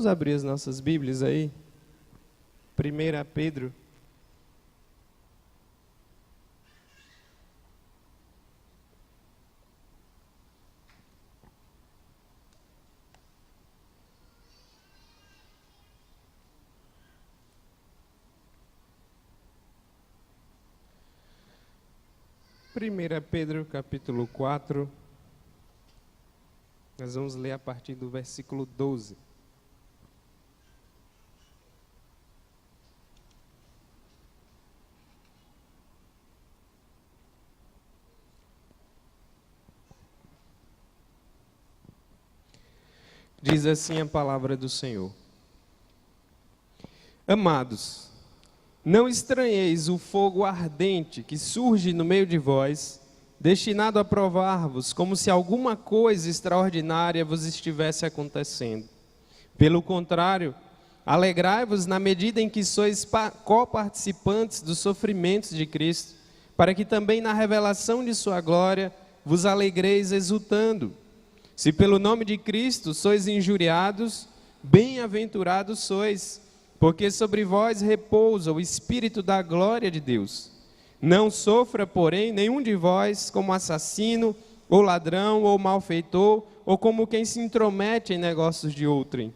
abrir as nossas Bíblias aí. 1 Pedro. Primeira Pedro, capítulo 4. Nós vamos ler a partir do versículo 12. Diz assim a palavra do Senhor. Amados, não estranheis o fogo ardente que surge no meio de vós, destinado a provar-vos, como se alguma coisa extraordinária vos estivesse acontecendo. Pelo contrário, alegrai-vos na medida em que sois coparticipantes dos sofrimentos de Cristo, para que também na revelação de sua glória vos alegreis exultando. Se pelo nome de Cristo sois injuriados, bem-aventurados sois, porque sobre vós repousa o Espírito da glória de Deus. Não sofra, porém, nenhum de vós como assassino, ou ladrão, ou malfeitor, ou como quem se intromete em negócios de outrem.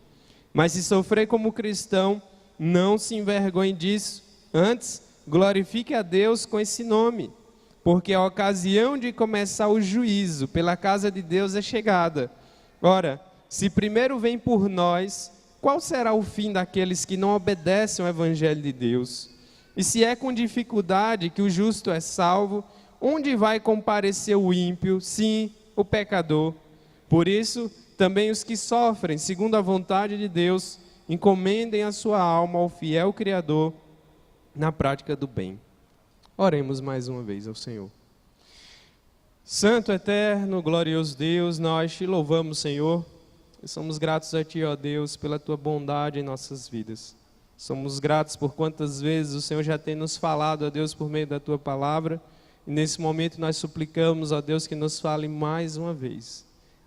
Mas se sofrer como cristão, não se envergonhe disso. Antes, glorifique a Deus com esse nome, porque a ocasião de começar o juízo pela casa de Deus é chegada. Ora, se primeiro vem por nós, qual será o fim daqueles que não obedecem ao Evangelho de Deus? E se é com dificuldade que o justo é salvo, onde vai comparecer o ímpio? Sim, o pecador. Por isso, também os que sofrem, segundo a vontade de Deus, encomendem a sua alma ao fiel Criador na prática do bem. Oremos mais uma vez ao Senhor. Santo, eterno, glorioso Deus, nós te louvamos, Senhor, e somos gratos a Ti, ó Deus, pela Tua bondade em nossas vidas. Somos gratos por quantas vezes o Senhor já tem nos falado, ó Deus, por meio da Tua palavra, e nesse momento nós suplicamos, ó Deus, que nos fale mais uma vez.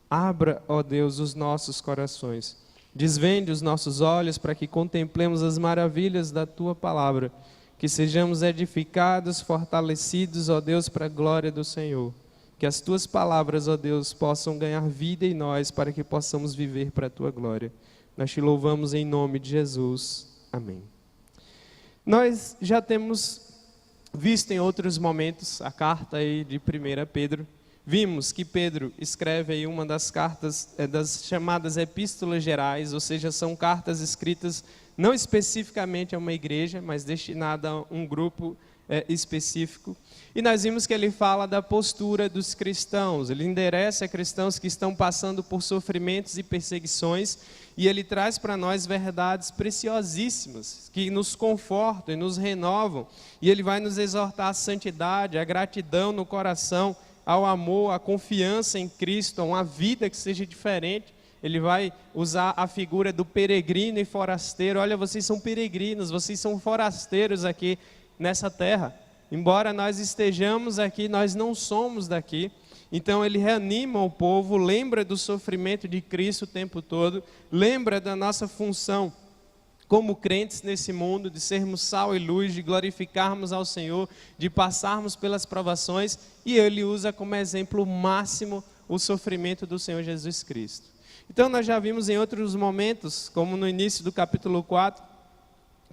Abra, ó Deus, os nossos corações, desvende os nossos olhos para que contemplemos as maravilhas da Tua palavra, que sejamos edificados, fortalecidos, ó Deus, para a glória do Senhor. Que as Tuas palavras, ó Deus, possam ganhar vida em nós, para que possamos viver para a Tua glória. Nós Te louvamos em nome de Jesus. Amém. Nós já temos visto em outros momentos a carta aí de 1 Pedro. Vimos que Pedro escreve aí uma das cartas, das chamadas epístolas gerais, ou seja, são cartas escritas não especificamente a uma igreja, mas destinada a um grupo específico. E nós vimos que ele fala da postura dos cristãos, ele endereça a cristãos que estão passando por sofrimentos e perseguições, e ele traz para nós verdades preciosíssimas, que nos confortam e nos renovam, e ele vai nos exortar à santidade, à gratidão no coração, ao amor, à confiança em Cristo, a uma vida que seja diferente. Ele vai usar a figura do peregrino e forasteiro. Olha, vocês são peregrinos, vocês são forasteiros aqui nessa terra. Embora nós estejamos aqui, nós não somos daqui. Então ele reanima o povo, lembra do sofrimento de Cristo o tempo todo, lembra da nossa função como crentes nesse mundo, de sermos sal e luz, de glorificarmos ao Senhor, de passarmos pelas provações, e ele usa como exemplo máximo o sofrimento do Senhor Jesus Cristo. Então nós já vimos em outros momentos, como no início do capítulo 4,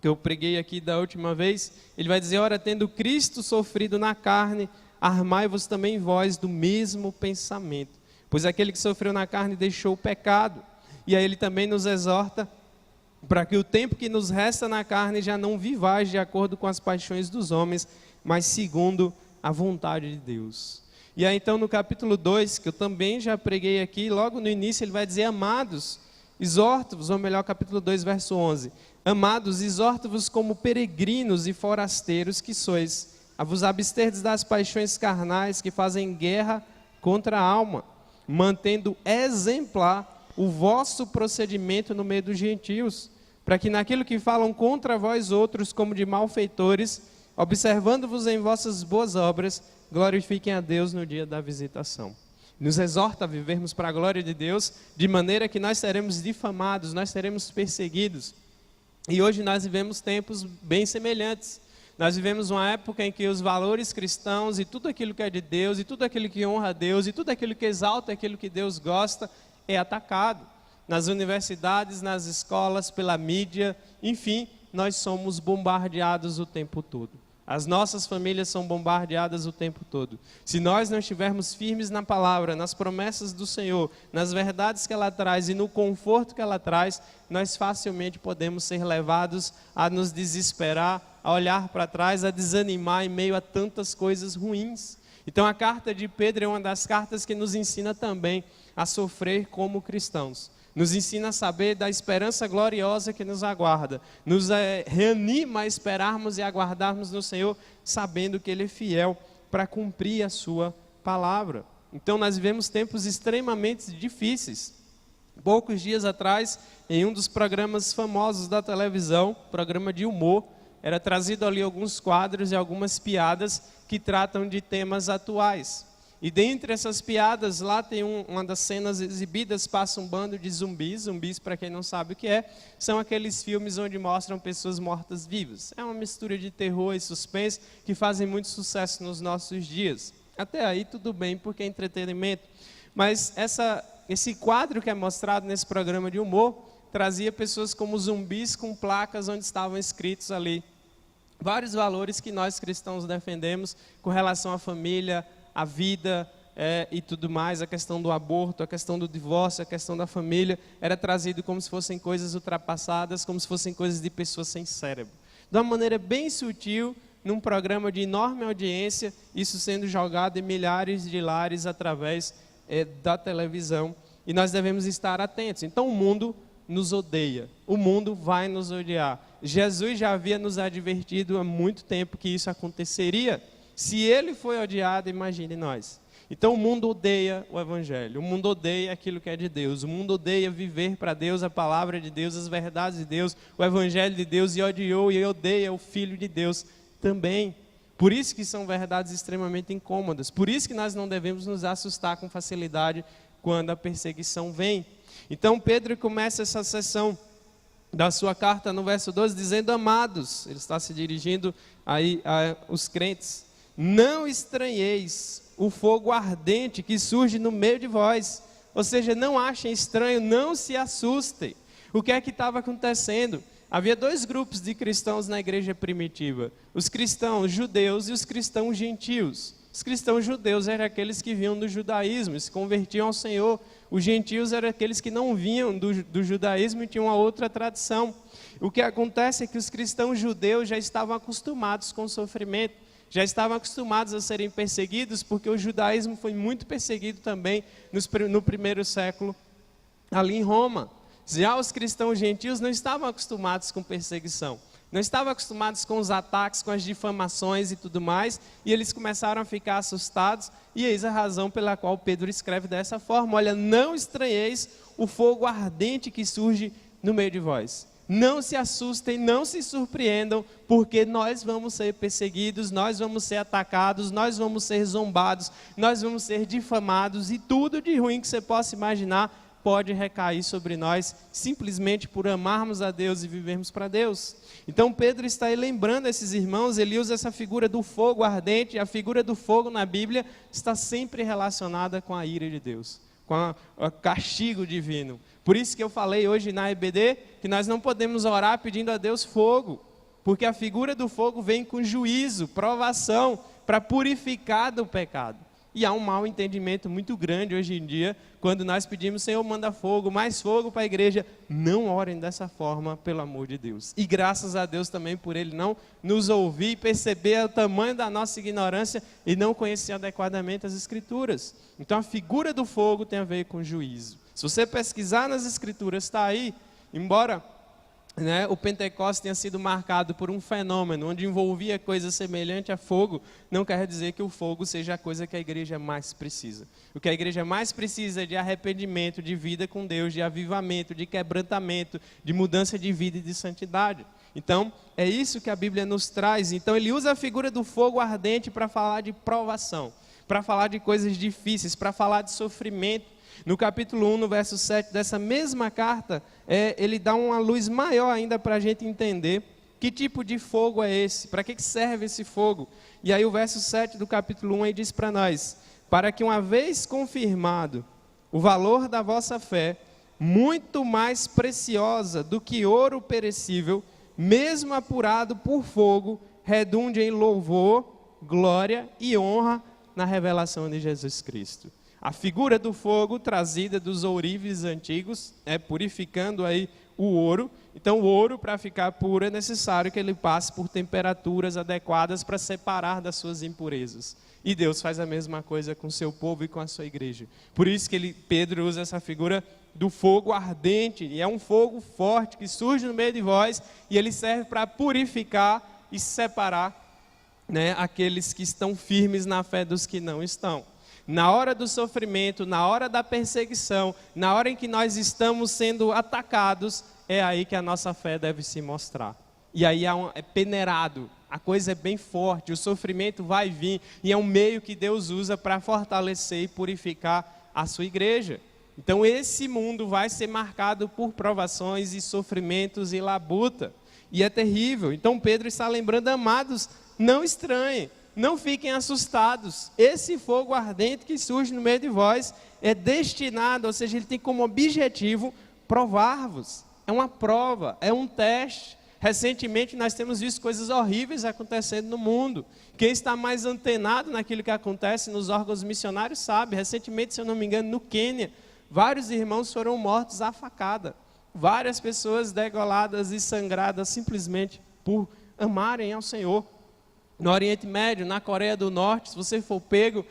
que eu preguei aqui da última vez, ele vai dizer: ora, tendo Cristo sofrido na carne, armai-vos também vós do mesmo pensamento, pois aquele que sofreu na carne deixou o pecado. E aí ele também nos exorta para que o tempo que nos resta na carne já não vivais de acordo com as paixões dos homens, mas segundo a vontade de Deus. E aí então no capítulo 2, que eu também já preguei aqui, logo no início ele vai dizer: amados, exorto-vos, ou melhor, capítulo 2, verso 11. Amados, exorto-vos como peregrinos e forasteiros que sois, a vos absterdes das paixões carnais que fazem guerra contra a alma, mantendo exemplar o vosso procedimento no meio dos gentios, para que naquilo que falam contra vós outros como de malfeitores, observando-vos em vossas boas obras, glorifiquem a Deus no dia da visitação. nos exorta a vivermos para a glória de Deus, de maneira que nós seremos difamados, nós seremos perseguidos. E hoje nós vivemos tempos bem semelhantes. Nós vivemos uma época em que os valores cristãos e tudo aquilo que é de Deus, e tudo aquilo que honra a Deus, e tudo aquilo que exalta aquilo que Deus gosta, é atacado. Nas universidades, nas escolas, pela mídia, enfim, nós somos bombardeados o tempo todo. As nossas famílias são bombardeadas o tempo todo. Se nós não estivermos firmes na palavra, nas promessas do Senhor, nas verdades que ela traz e no conforto que ela traz, nós facilmente podemos ser levados a nos desesperar, a olhar para trás, a desanimar em meio a tantas coisas ruins. Então a carta de Pedro é uma das cartas que nos ensina também a sofrer como cristãos. Nos ensina a saber da esperança gloriosa que nos aguarda. Nos reanima a esperarmos e aguardarmos no Senhor, sabendo que Ele é fiel para cumprir a sua palavra. Então nós vivemos tempos extremamente difíceis. Poucos dias atrás, em um dos programas famosos da televisão, programa de humor, era trazido ali alguns quadros e algumas piadas que tratam de temas atuais. E dentre essas piadas, lá tem uma das cenas exibidas, passa um bando de zumbis. Zumbis, para quem não sabe o que é, são aqueles filmes onde mostram pessoas mortas-vivas. É uma mistura de terror e suspense que fazem muito sucesso nos nossos dias. Até aí tudo bem, porque é entretenimento. Mas esse quadro que é mostrado nesse programa de humor, trazia pessoas como zumbis com placas onde estavam escritos ali vários valores que nós cristãos defendemos com relação à família, a vida e tudo mais, a questão do aborto, a questão do divórcio, a questão da família, era trazido como se fossem coisas ultrapassadas, como se fossem coisas de pessoas sem cérebro. De uma maneira bem sutil, num programa de enorme audiência, isso sendo jogado em milhares de lares através da televisão, e nós devemos estar atentos. Então o mundo nos odeia, o mundo vai nos odiar. Jesus já havia nos advertido há muito tempo que isso aconteceria. Se ele foi odiado, imagine nós. Então o mundo odeia o Evangelho, o mundo odeia aquilo que é de Deus, o mundo odeia viver para Deus, a palavra de Deus, as verdades de Deus, o Evangelho de Deus, e odiou e odeia o Filho de Deus também. Por isso que são verdades extremamente incômodas, por isso que nós não devemos nos assustar com facilidade quando a perseguição vem. Então Pedro começa essa sessão da sua carta no verso 12 dizendo: amados, ele está se dirigindo aí aos crentes, não estranheis o fogo ardente que surge no meio de vós. Ou seja, não achem estranho, não se assustem. O que é que estava acontecendo? Havia dois grupos de cristãos na igreja primitiva: os cristãos judeus e os cristãos gentios. Os cristãos judeus eram aqueles que vinham do judaísmo, se convertiam ao Senhor. Os gentios eram aqueles que não vinham do judaísmo e tinham uma outra tradição. O que acontece é que os cristãos judeus já estavam acostumados com o sofrimento, já estavam acostumados a serem perseguidos, porque o judaísmo foi muito perseguido também no primeiro século, ali em Roma. Já os cristãos gentios não estavam acostumados com perseguição, não estavam acostumados com os ataques, com as difamações e tudo mais, e eles começaram a ficar assustados, e eis a razão pela qual Pedro escreve dessa forma: olha, não estranheis o fogo ardente que surge no meio de vós. Não se assustem, não se surpreendam, porque nós vamos ser perseguidos, nós vamos ser atacados, nós vamos ser zombados, nós vamos ser difamados, e tudo de ruim que você possa imaginar pode recair sobre nós, simplesmente por amarmos a Deus e vivermos para Deus. Então Pedro está aí lembrando esses irmãos, ele usa essa figura do fogo ardente, e a figura do fogo na Bíblia está sempre relacionada com a ira de Deus, com o castigo divino. Por isso que eu falei hoje na EBD, que nós não podemos orar pedindo a Deus fogo, porque a figura do fogo vem com juízo, provação, para purificar do pecado. E há um mau entendimento muito grande hoje em dia, quando nós pedimos: Senhor, manda fogo, mais fogo para a igreja. Não orem dessa forma, pelo amor de Deus. E graças a Deus também por Ele não nos ouvir e perceber o tamanho da nossa ignorância e não conhecer adequadamente as Escrituras. Então a figura do fogo tem a ver com juízo. Se você pesquisar nas Escrituras, está aí, embora o Pentecostes tenha sido marcado por um fenômeno onde envolvia coisa semelhante a fogo, não quer dizer que o fogo seja a coisa que a igreja mais precisa. O que a igreja mais precisa é de arrependimento, de vida com Deus, de avivamento, de quebrantamento, de mudança de vida e de santidade. Então, é isso que a Bíblia nos traz. Então ele usa a figura do fogo ardente para falar de provação. para falar de coisas difíceis, para falar de sofrimento. No capítulo 1, no verso 7 dessa mesma carta, ele dá uma luz maior ainda para a gente entender que tipo de fogo é esse, para que serve esse fogo. E aí o verso 7 do capítulo 1 aí diz para nós: para que uma vez confirmado o valor da vossa fé, muito mais preciosa do que ouro perecível, mesmo apurado por fogo, redunde em louvor, glória e honra na revelação de Jesus Cristo. A figura do fogo trazida dos ourives antigos, purificando aí o ouro. Então o ouro, para ficar puro, é necessário que ele passe por temperaturas adequadas para separar das suas impurezas. E Deus faz a mesma coisa com o seu povo e com a sua igreja. Por isso que Pedro usa essa figura do fogo ardente, e é um fogo forte que surge no meio de vós, e ele serve para purificar e separar, aqueles que estão firmes na fé dos que não estão. Na hora do sofrimento, na hora da perseguição, na hora em que nós estamos sendo atacados, é aí que a nossa fé deve se mostrar. E aí é peneirado, a coisa é bem forte, o sofrimento vai vir, e é um meio que Deus usa para fortalecer e purificar a sua igreja. Então esse mundo vai ser marcado por provações e sofrimentos e labuta, e é terrível. Então Pedro está lembrando: amados, não estranhem, não fiquem assustados. Esse fogo ardente que surge no meio de vós é destinado, ou seja, ele tem como objetivo provar-vos. É uma prova, é um teste. Recentemente nós temos visto coisas horríveis acontecendo no mundo. Quem está mais antenado naquilo que acontece nos órgãos missionários sabe. Recentemente, se eu não me engano, no Quênia, vários irmãos foram mortos à facada. Várias pessoas degoladas e sangradas simplesmente por amarem ao Senhor. No Oriente Médio, na Coreia do Norte, se você for pego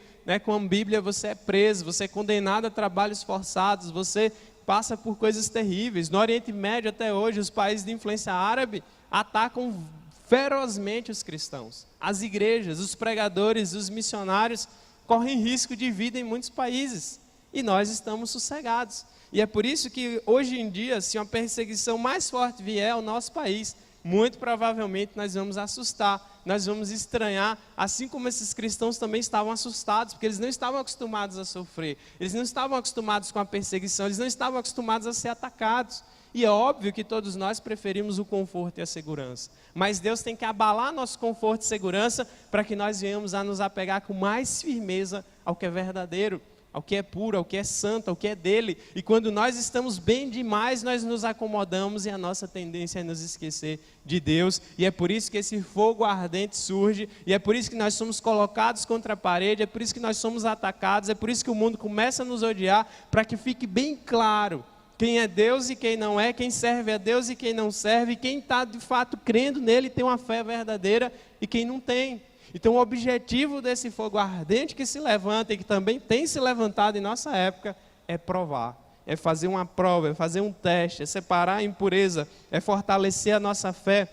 com a Bíblia, você é preso, você é condenado a trabalhos forçados, você passa por coisas terríveis. No Oriente Médio, até hoje, os países de influência árabe atacam ferozmente os cristãos. As igrejas, os pregadores, os missionários correm risco de vida em muitos países. E nós estamos sossegados. E é por isso que, hoje em dia, se uma perseguição mais forte vier ao nosso país, muito provavelmente nós vamos assustar, nós vamos estranhar, assim como esses cristãos também estavam assustados, porque eles não estavam acostumados a sofrer, eles não estavam acostumados com a perseguição, eles não estavam acostumados a ser atacados. E é óbvio que todos nós preferimos o conforto e a segurança, mas Deus tem que abalar nosso conforto e segurança para que nós venhamos a nos apegar com mais firmeza ao que é verdadeiro, ao que é puro, ao que é santo, ao que é dele. E quando nós estamos bem demais, nós nos acomodamos, e a nossa tendência é nos esquecer de Deus. E é por isso que esse fogo ardente surge, e é por isso que nós somos colocados contra a parede, é por isso que nós somos atacados, é por isso que o mundo começa a nos odiar, para que fique bem claro quem é Deus e quem não é, quem serve a Deus e quem não serve, quem está de fato crendo nele, tem uma fé verdadeira, e quem não tem. Então o objetivo desse fogo ardente que se levanta, e que também tem se levantado em nossa época, é provar, é fazer uma prova, é fazer um teste, é separar a impureza, é fortalecer a nossa fé.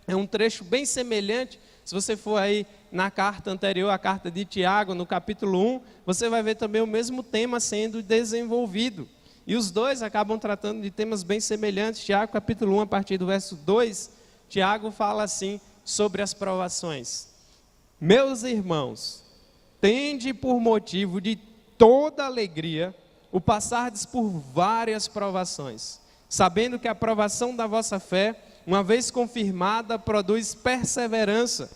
É um trecho bem semelhante, se você for aí na carta anterior, a carta de Tiago, no capítulo 1, você vai ver também o mesmo tema sendo desenvolvido. E os dois acabam tratando de temas bem semelhantes. Tiago, capítulo 1, a partir do verso 2, Tiago fala assim sobre as provações: meus irmãos, tende por motivo de toda alegria o passardes por várias provações, sabendo que a provação da vossa fé, uma vez confirmada, produz perseverança.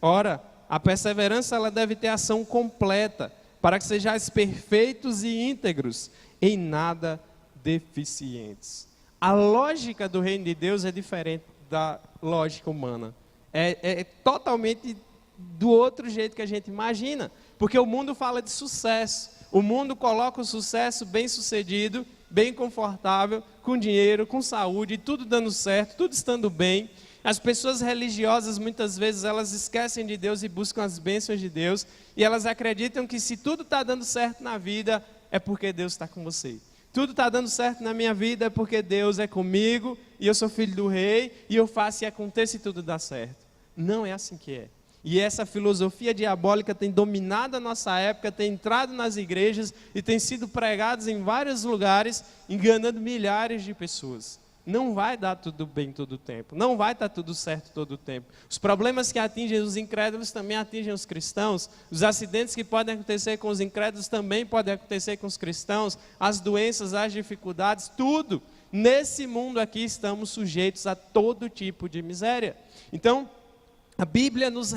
Ora, a perseverança ela deve ter ação completa, para que sejais perfeitos e íntegros, em nada deficientes. A lógica do reino de Deus é diferente da lógica humana. É totalmente do outro jeito que a gente imagina, porque o mundo fala de sucesso, o mundo coloca o sucesso bem sucedido, bem confortável, com dinheiro, com saúde, tudo dando certo, tudo estando bem. As pessoas religiosas muitas vezes elas esquecem de Deus e buscam as bênçãos de Deus, e elas acreditam que se tudo está dando certo na vida é porque Deus está com você. Tudo está dando certo na minha vida é porque Deus é comigo, e eu sou filho do rei, e eu faço e aconteça e tudo dá certo. Não é assim que é. E essa filosofia diabólica tem dominado a nossa época, tem entrado nas igrejas e tem sido pregada em vários lugares, enganando milhares de pessoas. não vai dar tudo bem todo o tempo, não vai estar tudo certo todo o tempo. Os problemas que atingem os incrédulos também atingem os cristãos, os acidentes que podem acontecer com os incrédulos também podem acontecer com os cristãos, as doenças, as dificuldades, tudo. Nesse mundo aqui estamos sujeitos a todo tipo de miséria. Então, a Bíblia nos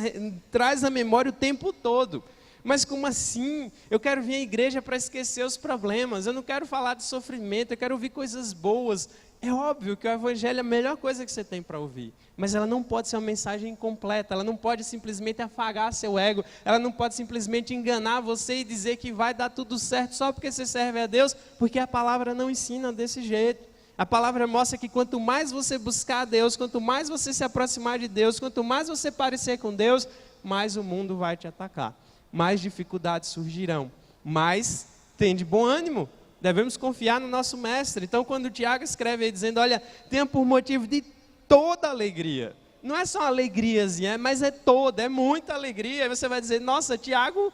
traz à memória o tempo todo. Mas como assim? Eu quero vir à igreja para esquecer os problemas, eu não quero falar de sofrimento, eu quero ouvir coisas boas. É óbvio que o evangelho é a melhor coisa que você tem para ouvir, mas ela não pode ser uma mensagem incompleta, ela não pode simplesmente afagar seu ego, ela não pode simplesmente enganar você e dizer que vai dar tudo certo só porque você serve a Deus, porque a palavra não ensina desse jeito. A palavra mostra que quanto mais você buscar a Deus, quanto mais você se aproximar de Deus, quanto mais você parecer com Deus, mais o mundo vai te atacar, mais dificuldades surgirão, mas tem de bom ânimo. Devemos confiar no nosso mestre. Então, quando o Tiago escreve aí dizendo, olha, tenha por motivo de toda alegria. Não é só uma alegriazinha, mas é toda, é muita alegria. Aí você vai dizer, nossa, Tiago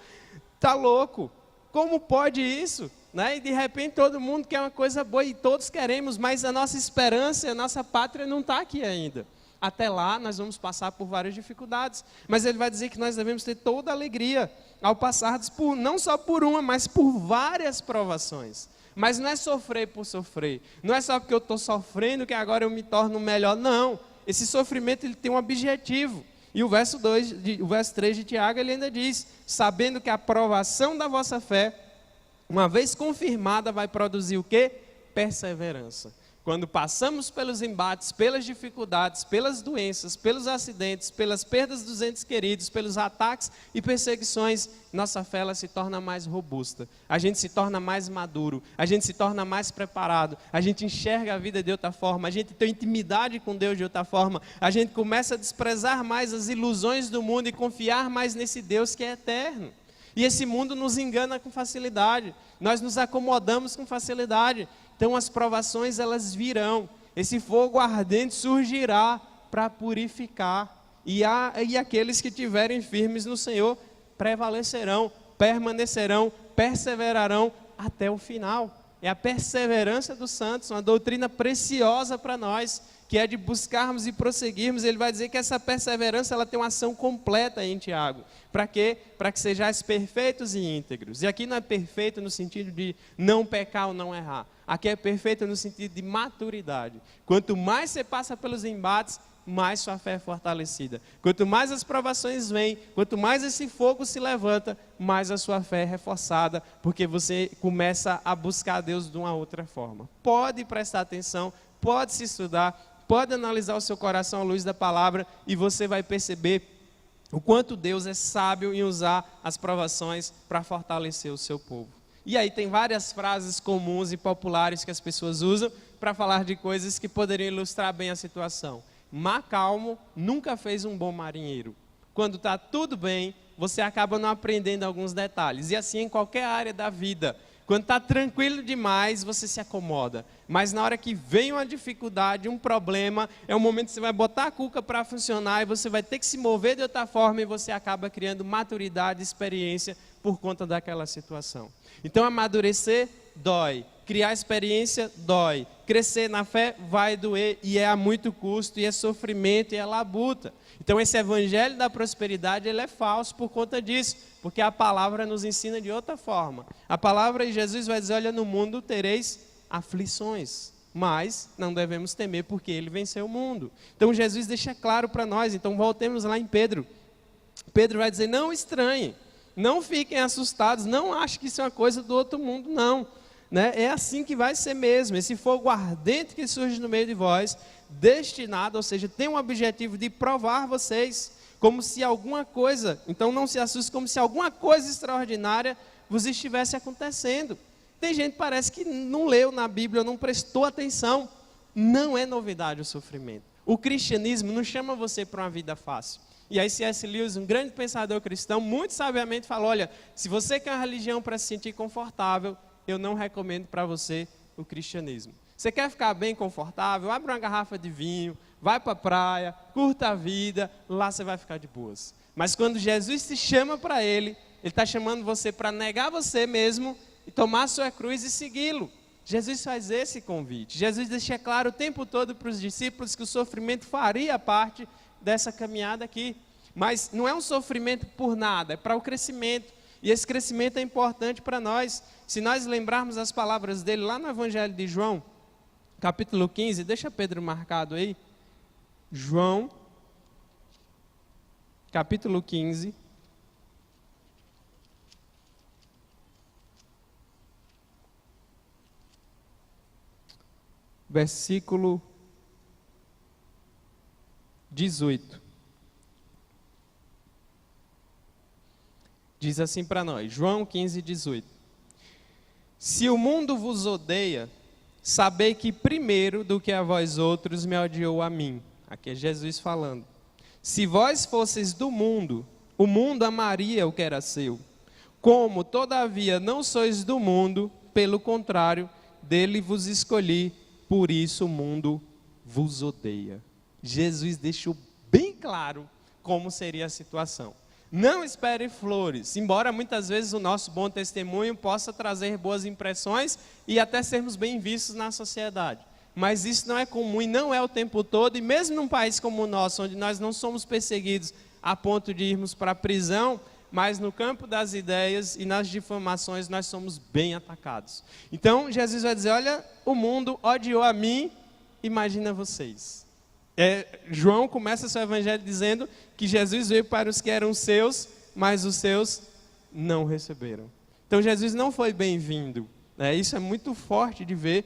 tá louco. Como pode isso? Né? E de repente todo mundo quer uma coisa boa e todos queremos, mas a nossa esperança, a nossa pátria não está aqui ainda. Até lá nós vamos passar por várias dificuldades. Mas ele vai dizer que nós devemos ter toda alegria ao passarmos por, não só por uma, mas por várias provações. Mas não é sofrer por sofrer. Não é só porque eu estou sofrendo que agora eu me torno melhor. Não. Esse sofrimento ele tem um objetivo. E o verso 3 de Tiago ele ainda diz, sabendo que a provação da vossa fé, uma vez confirmada, vai produzir o quê? Perseverança. Quando passamos pelos embates, pelas dificuldades, pelas doenças, pelos acidentes, pelas perdas dos entes queridos, pelos ataques e perseguições, nossa fé ela se torna mais robusta. A gente se torna mais maduro, a gente se torna mais preparado, a gente enxerga a vida de outra forma, a gente tem intimidade com Deus de outra forma, a gente começa a desprezar mais as ilusões do mundo e confiar mais nesse Deus que é eterno. E esse mundo nos engana com facilidade, nós nos acomodamos com facilidade. Então as provações elas virão, esse fogo ardente surgirá para purificar, e aqueles que estiverem firmes no Senhor prevalecerão, permanecerão, perseverarão até o final. É a perseverança dos santos, uma doutrina preciosa para nós, que é de buscarmos e prosseguirmos. Ele vai dizer que essa perseverança ela tem uma ação completa em Tiago. Para quê? Para que sejais perfeitos e íntegros. E aqui não é perfeito no sentido de não pecar ou não errar. Aqui é perfeito no sentido de maturidade. Quanto mais você passa pelos embates, mais sua fé é fortalecida. Quanto mais as provações vêm, quanto mais esse fogo se levanta, mais a sua fé é reforçada, porque você começa a buscar a Deus de uma outra forma. Pode prestar atenção, pode se estudar, pode analisar o seu coração à luz da palavra e você vai perceber o quanto Deus é sábio em usar as provações para fortalecer o seu povo. E aí tem várias frases comuns e populares que as pessoas usam para falar de coisas que poderiam ilustrar bem a situação. Mar calmo nunca fez um bom marinheiro. Quando está tudo bem, você acaba não aprendendo alguns detalhes. E assim em qualquer área da vida. Quando está tranquilo demais, você se acomoda. Mas na hora que vem uma dificuldade, um problema, é o momento que você vai botar a cuca para funcionar e você vai ter que se mover de outra forma e você acaba criando maturidade, experiência por conta daquela situação. Então amadurecer dói, criar experiência dói, crescer na fé vai doer e é a muito custo, e é sofrimento, e é labuta. Então esse evangelho da prosperidade ele é falso por conta disso, porque a palavra nos ensina de outra forma. A palavra de Jesus vai dizer, olha, no mundo tereis aflições, mas não devemos temer porque ele venceu o mundo. Então Jesus deixa claro para nós, então voltemos lá em Pedro. Pedro vai dizer, não estranhem, não fiquem assustados, não achem que isso é uma coisa do outro mundo, não. Né? É assim que vai ser mesmo, esse fogo ardente que surge no meio de vós, destinado, ou seja, tem um objetivo de provar vocês, como se alguma coisa, então não se assuste, como se alguma coisa extraordinária vos estivesse acontecendo. Tem gente que parece que não leu na Bíblia, não prestou atenção. Não é novidade o sofrimento. O cristianismo não chama você para uma vida fácil. E aí C.S. Lewis, um grande pensador cristão, muito sabiamente falou, olha, se você quer uma religião para se sentir confortável, eu não recomendo para você o cristianismo. Você quer ficar bem confortável? Abre uma garrafa de vinho, vai para a praia, curta a vida, lá você vai ficar de boas. Mas quando Jesus te chama para Ele está chamando você para negar você mesmo e tomar a sua cruz e segui-lo. Jesus faz esse convite. Jesus deixa claro o tempo todo para os discípulos que o sofrimento faria parte dessa caminhada aqui. Mas não é um sofrimento por nada, é para o crescimento. E esse crescimento é importante para nós. Se nós lembrarmos as palavras dele lá no Evangelho de João, capítulo 15, deixa Pedro marcado aí. João, capítulo 15. Versículo 18. Diz assim para nós, João 15, 18. Se o mundo vos odeia, sabei que primeiro do que a vós outros me odiou a mim. Aqui é Jesus falando. Se vós fosseis do mundo, o mundo amaria o que era seu. Como, todavia, não sois do mundo, pelo contrário, dele vos escolhi, por isso o mundo vos odeia. Jesus deixou bem claro como seria a situação. Não espere flores, embora muitas vezes o nosso bom testemunho possa trazer boas impressões e até sermos bem vistos na sociedade. Mas isso não é comum e não é o tempo todo, e mesmo num país como o nosso, onde nós não somos perseguidos a ponto de irmos para a prisão, mas no campo das ideias e nas difamações nós somos bem atacados. Então Jesus vai dizer, olha, o mundo odiou a mim, imagina vocês. João começa seu evangelho dizendo que Jesus veio para os que eram seus, mas os seus não receberam. Então Jesus não foi bem-vindo. Isso é muito forte de ver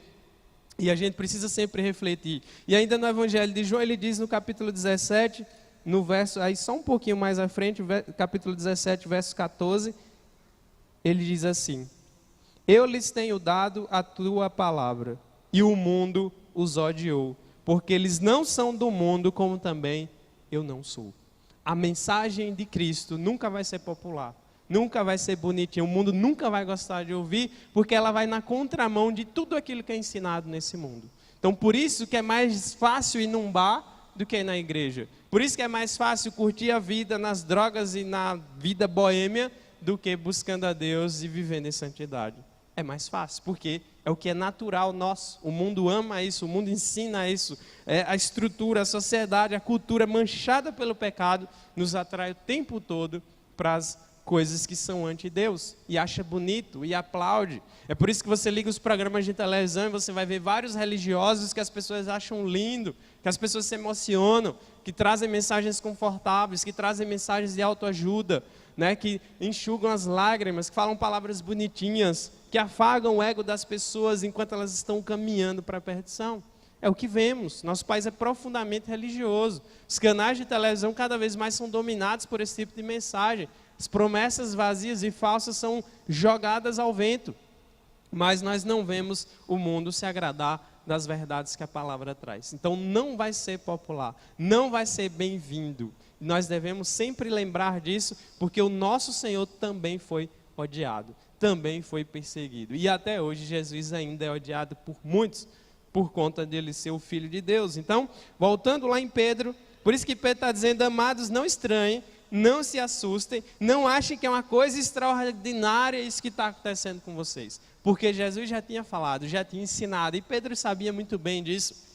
e a gente precisa sempre refletir. E ainda no evangelho de João ele diz no capítulo 17, no verso, aí só um pouquinho mais à frente, capítulo 17, verso 14, ele diz assim, eu lhes tenho dado a tua palavra, e o mundo os odiou, porque eles não são do mundo, como também eu não sou. A mensagem de Cristo nunca vai ser popular, nunca vai ser bonitinha, o mundo nunca vai gostar de ouvir, porque ela vai na contramão de tudo aquilo que é ensinado nesse mundo. Então, por isso que é mais fácil ir num bar do que ir na igreja. Por isso que é mais fácil curtir a vida nas drogas e na vida boêmia do que buscando a Deus e vivendo em santidade. É mais fácil, porque é o que é natural nosso. O mundo ama isso, o mundo ensina isso. A estrutura, a sociedade, a cultura manchada pelo pecado nos atrai o tempo todo para as coisas que são anti-Deus. E acha bonito, e aplaude. É por isso que você liga os programas de televisão e você vai ver vários religiosos que as pessoas acham lindo, que as pessoas se emocionam, que trazem mensagens confortáveis, que trazem mensagens de autoajuda, que enxugam as lágrimas, que falam palavras bonitinhas, que afagam o ego das pessoas enquanto elas estão caminhando para a perdição. É o que vemos. Nosso país é profundamente religioso. Os canais de televisão cada vez mais são dominados por esse tipo de mensagem. As promessas vazias e falsas são jogadas ao vento. Mas nós não vemos o mundo se agradar das verdades que a palavra traz. Então não vai ser popular, não vai ser bem-vindo. Nós devemos sempre lembrar disso, porque o nosso Senhor também foi odiado, também foi perseguido. E até hoje Jesus ainda é odiado por muitos, por conta de ele ser o Filho de Deus. Então, voltando lá em Pedro, por isso que Pedro está dizendo, amados, não estranhem, não se assustem, não achem que é uma coisa extraordinária isso que está acontecendo com vocês. Porque Jesus já tinha falado, já tinha ensinado, e Pedro sabia muito bem disso,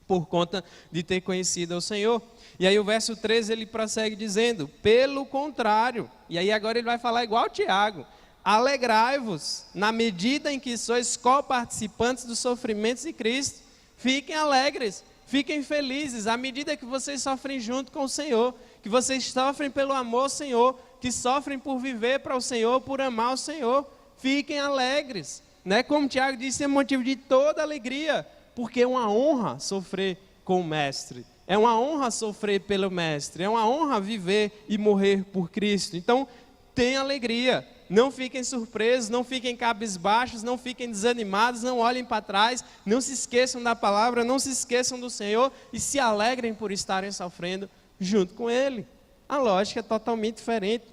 por conta de ter conhecido o Senhor. E aí o verso 13 ele prossegue dizendo, pelo contrário, e aí agora ele vai falar igual Tiago, alegrai-vos na medida em que sois co-participantes dos sofrimentos de Cristo, fiquem alegres, fiquem felizes, à medida que vocês sofrem junto com o Senhor, que vocês sofrem pelo amor ao Senhor, que sofrem por viver para o Senhor, por amar o Senhor, fiquem alegres, como Tiago disse, é motivo de toda alegria, porque é uma honra sofrer com o Mestre, é uma honra sofrer pelo Mestre, é uma honra viver e morrer por Cristo. Então, tenha alegria, não fiquem surpresos, não fiquem cabisbaixos, não fiquem desanimados, não olhem para trás, não se esqueçam da palavra, não se esqueçam do Senhor e se alegrem por estarem sofrendo junto com Ele. A lógica é totalmente diferente.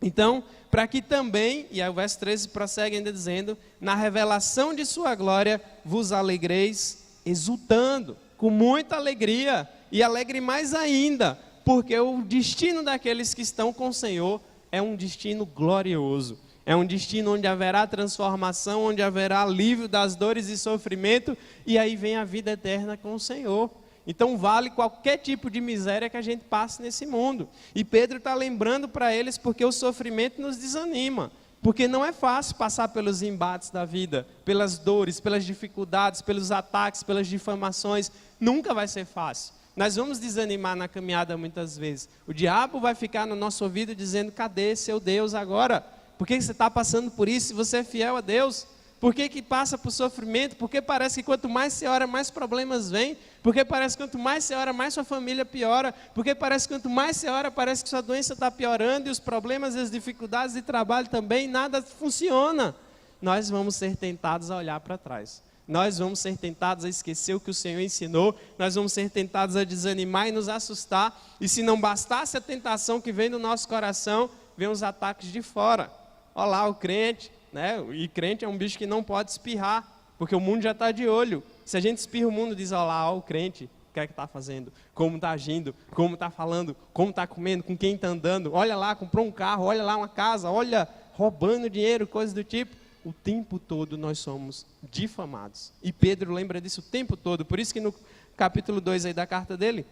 Então, para que também, e aí o verso 13 prossegue ainda dizendo, na revelação de sua glória vos alegreis exultando, com muita alegria, e alegre mais ainda, porque o destino daqueles que estão com o Senhor é um destino glorioso, É um destino onde haverá transformação, onde haverá alívio das dores e sofrimento, e aí vem a vida eterna com o Senhor. Então vale qualquer tipo de miséria que a gente passe nesse mundo. E Pedro está lembrando para eles porque o sofrimento nos desanima. Porque não é fácil passar pelos embates da vida, pelas dores, pelas dificuldades, pelos ataques, pelas difamações. Nunca vai ser fácil. Nós vamos desanimar na caminhada muitas vezes. O diabo vai ficar no nosso ouvido dizendo: cadê seu Deus agora? Por que você está passando por isso se você é fiel a Deus? Por que passa por sofrimento? Porque parece que quanto mais você ora, mais problemas vêm. Porque parece que quanto mais você ora, mais sua família piora. Porque parece que quanto mais você ora, parece que sua doença está piorando. E os problemas e as dificuldades de trabalho também, nada funciona. Nós vamos ser tentados a olhar para trás. Nós vamos ser tentados a esquecer o que o Senhor ensinou. Nós vamos ser tentados a desanimar e nos assustar. E se não bastasse a tentação que vem no nosso coração, vem os ataques de fora. Olha lá o crente, né? E crente é um bicho que não pode espirrar, porque o mundo já está de olho. Se a gente espirra, o mundo diz: olha lá, ó, o crente, o que é que está fazendo? Como está agindo? Como está falando? Como está comendo? Com quem está andando? Olha lá, comprou um carro, olha lá uma casa, olha, roubando dinheiro, coisas do tipo. O tempo todo nós somos difamados. E Pedro lembra disso o tempo todo. Por isso que no capítulo 2 aí da carta dele,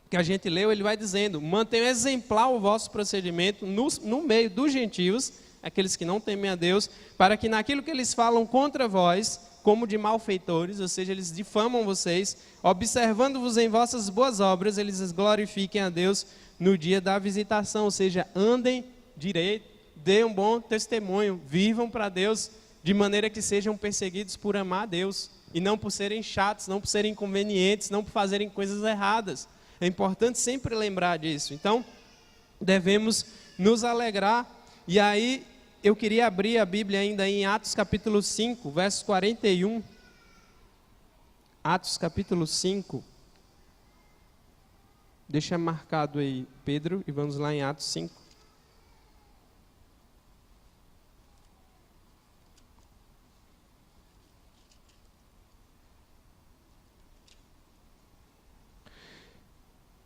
que a gente leu, ele vai dizendo: mantenham exemplar o vosso procedimento no meio dos gentios, aqueles que não temem a Deus, para que naquilo que eles falam contra vós, como de malfeitores, ou seja, eles difamam vocês, observando-vos em vossas boas obras, eles glorifiquem a Deus no dia da visitação, ou seja, andem direito, deem um bom testemunho, vivam para Deus, de maneira que sejam perseguidos por amar a Deus, e não por serem chatos, não por serem inconvenientes, não por fazerem coisas erradas. É importante sempre lembrar disso. Então, devemos nos alegrar. E aí, eu queria abrir a Bíblia ainda em Atos capítulo 5, verso 41. Atos capítulo 5. Deixa marcado aí, Pedro, e vamos lá em Atos 5.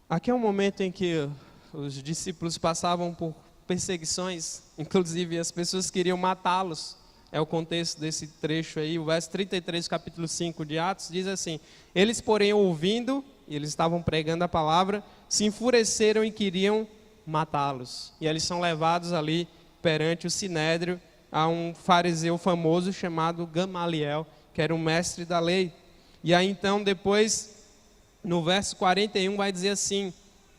Aqui é um momento em que os discípulos passavam por perseguições, inclusive as pessoas queriam matá-los. É o contexto desse trecho aí, o verso 33, capítulo 5 de Atos, diz assim: eles, porém, ouvindo, e eles estavam pregando a palavra, se enfureceram e queriam matá-los. E eles são levados ali perante o sinédrio a um fariseu famoso chamado Gamaliel, que era um mestre da lei. E aí então depois, no verso 41 vai dizer assim,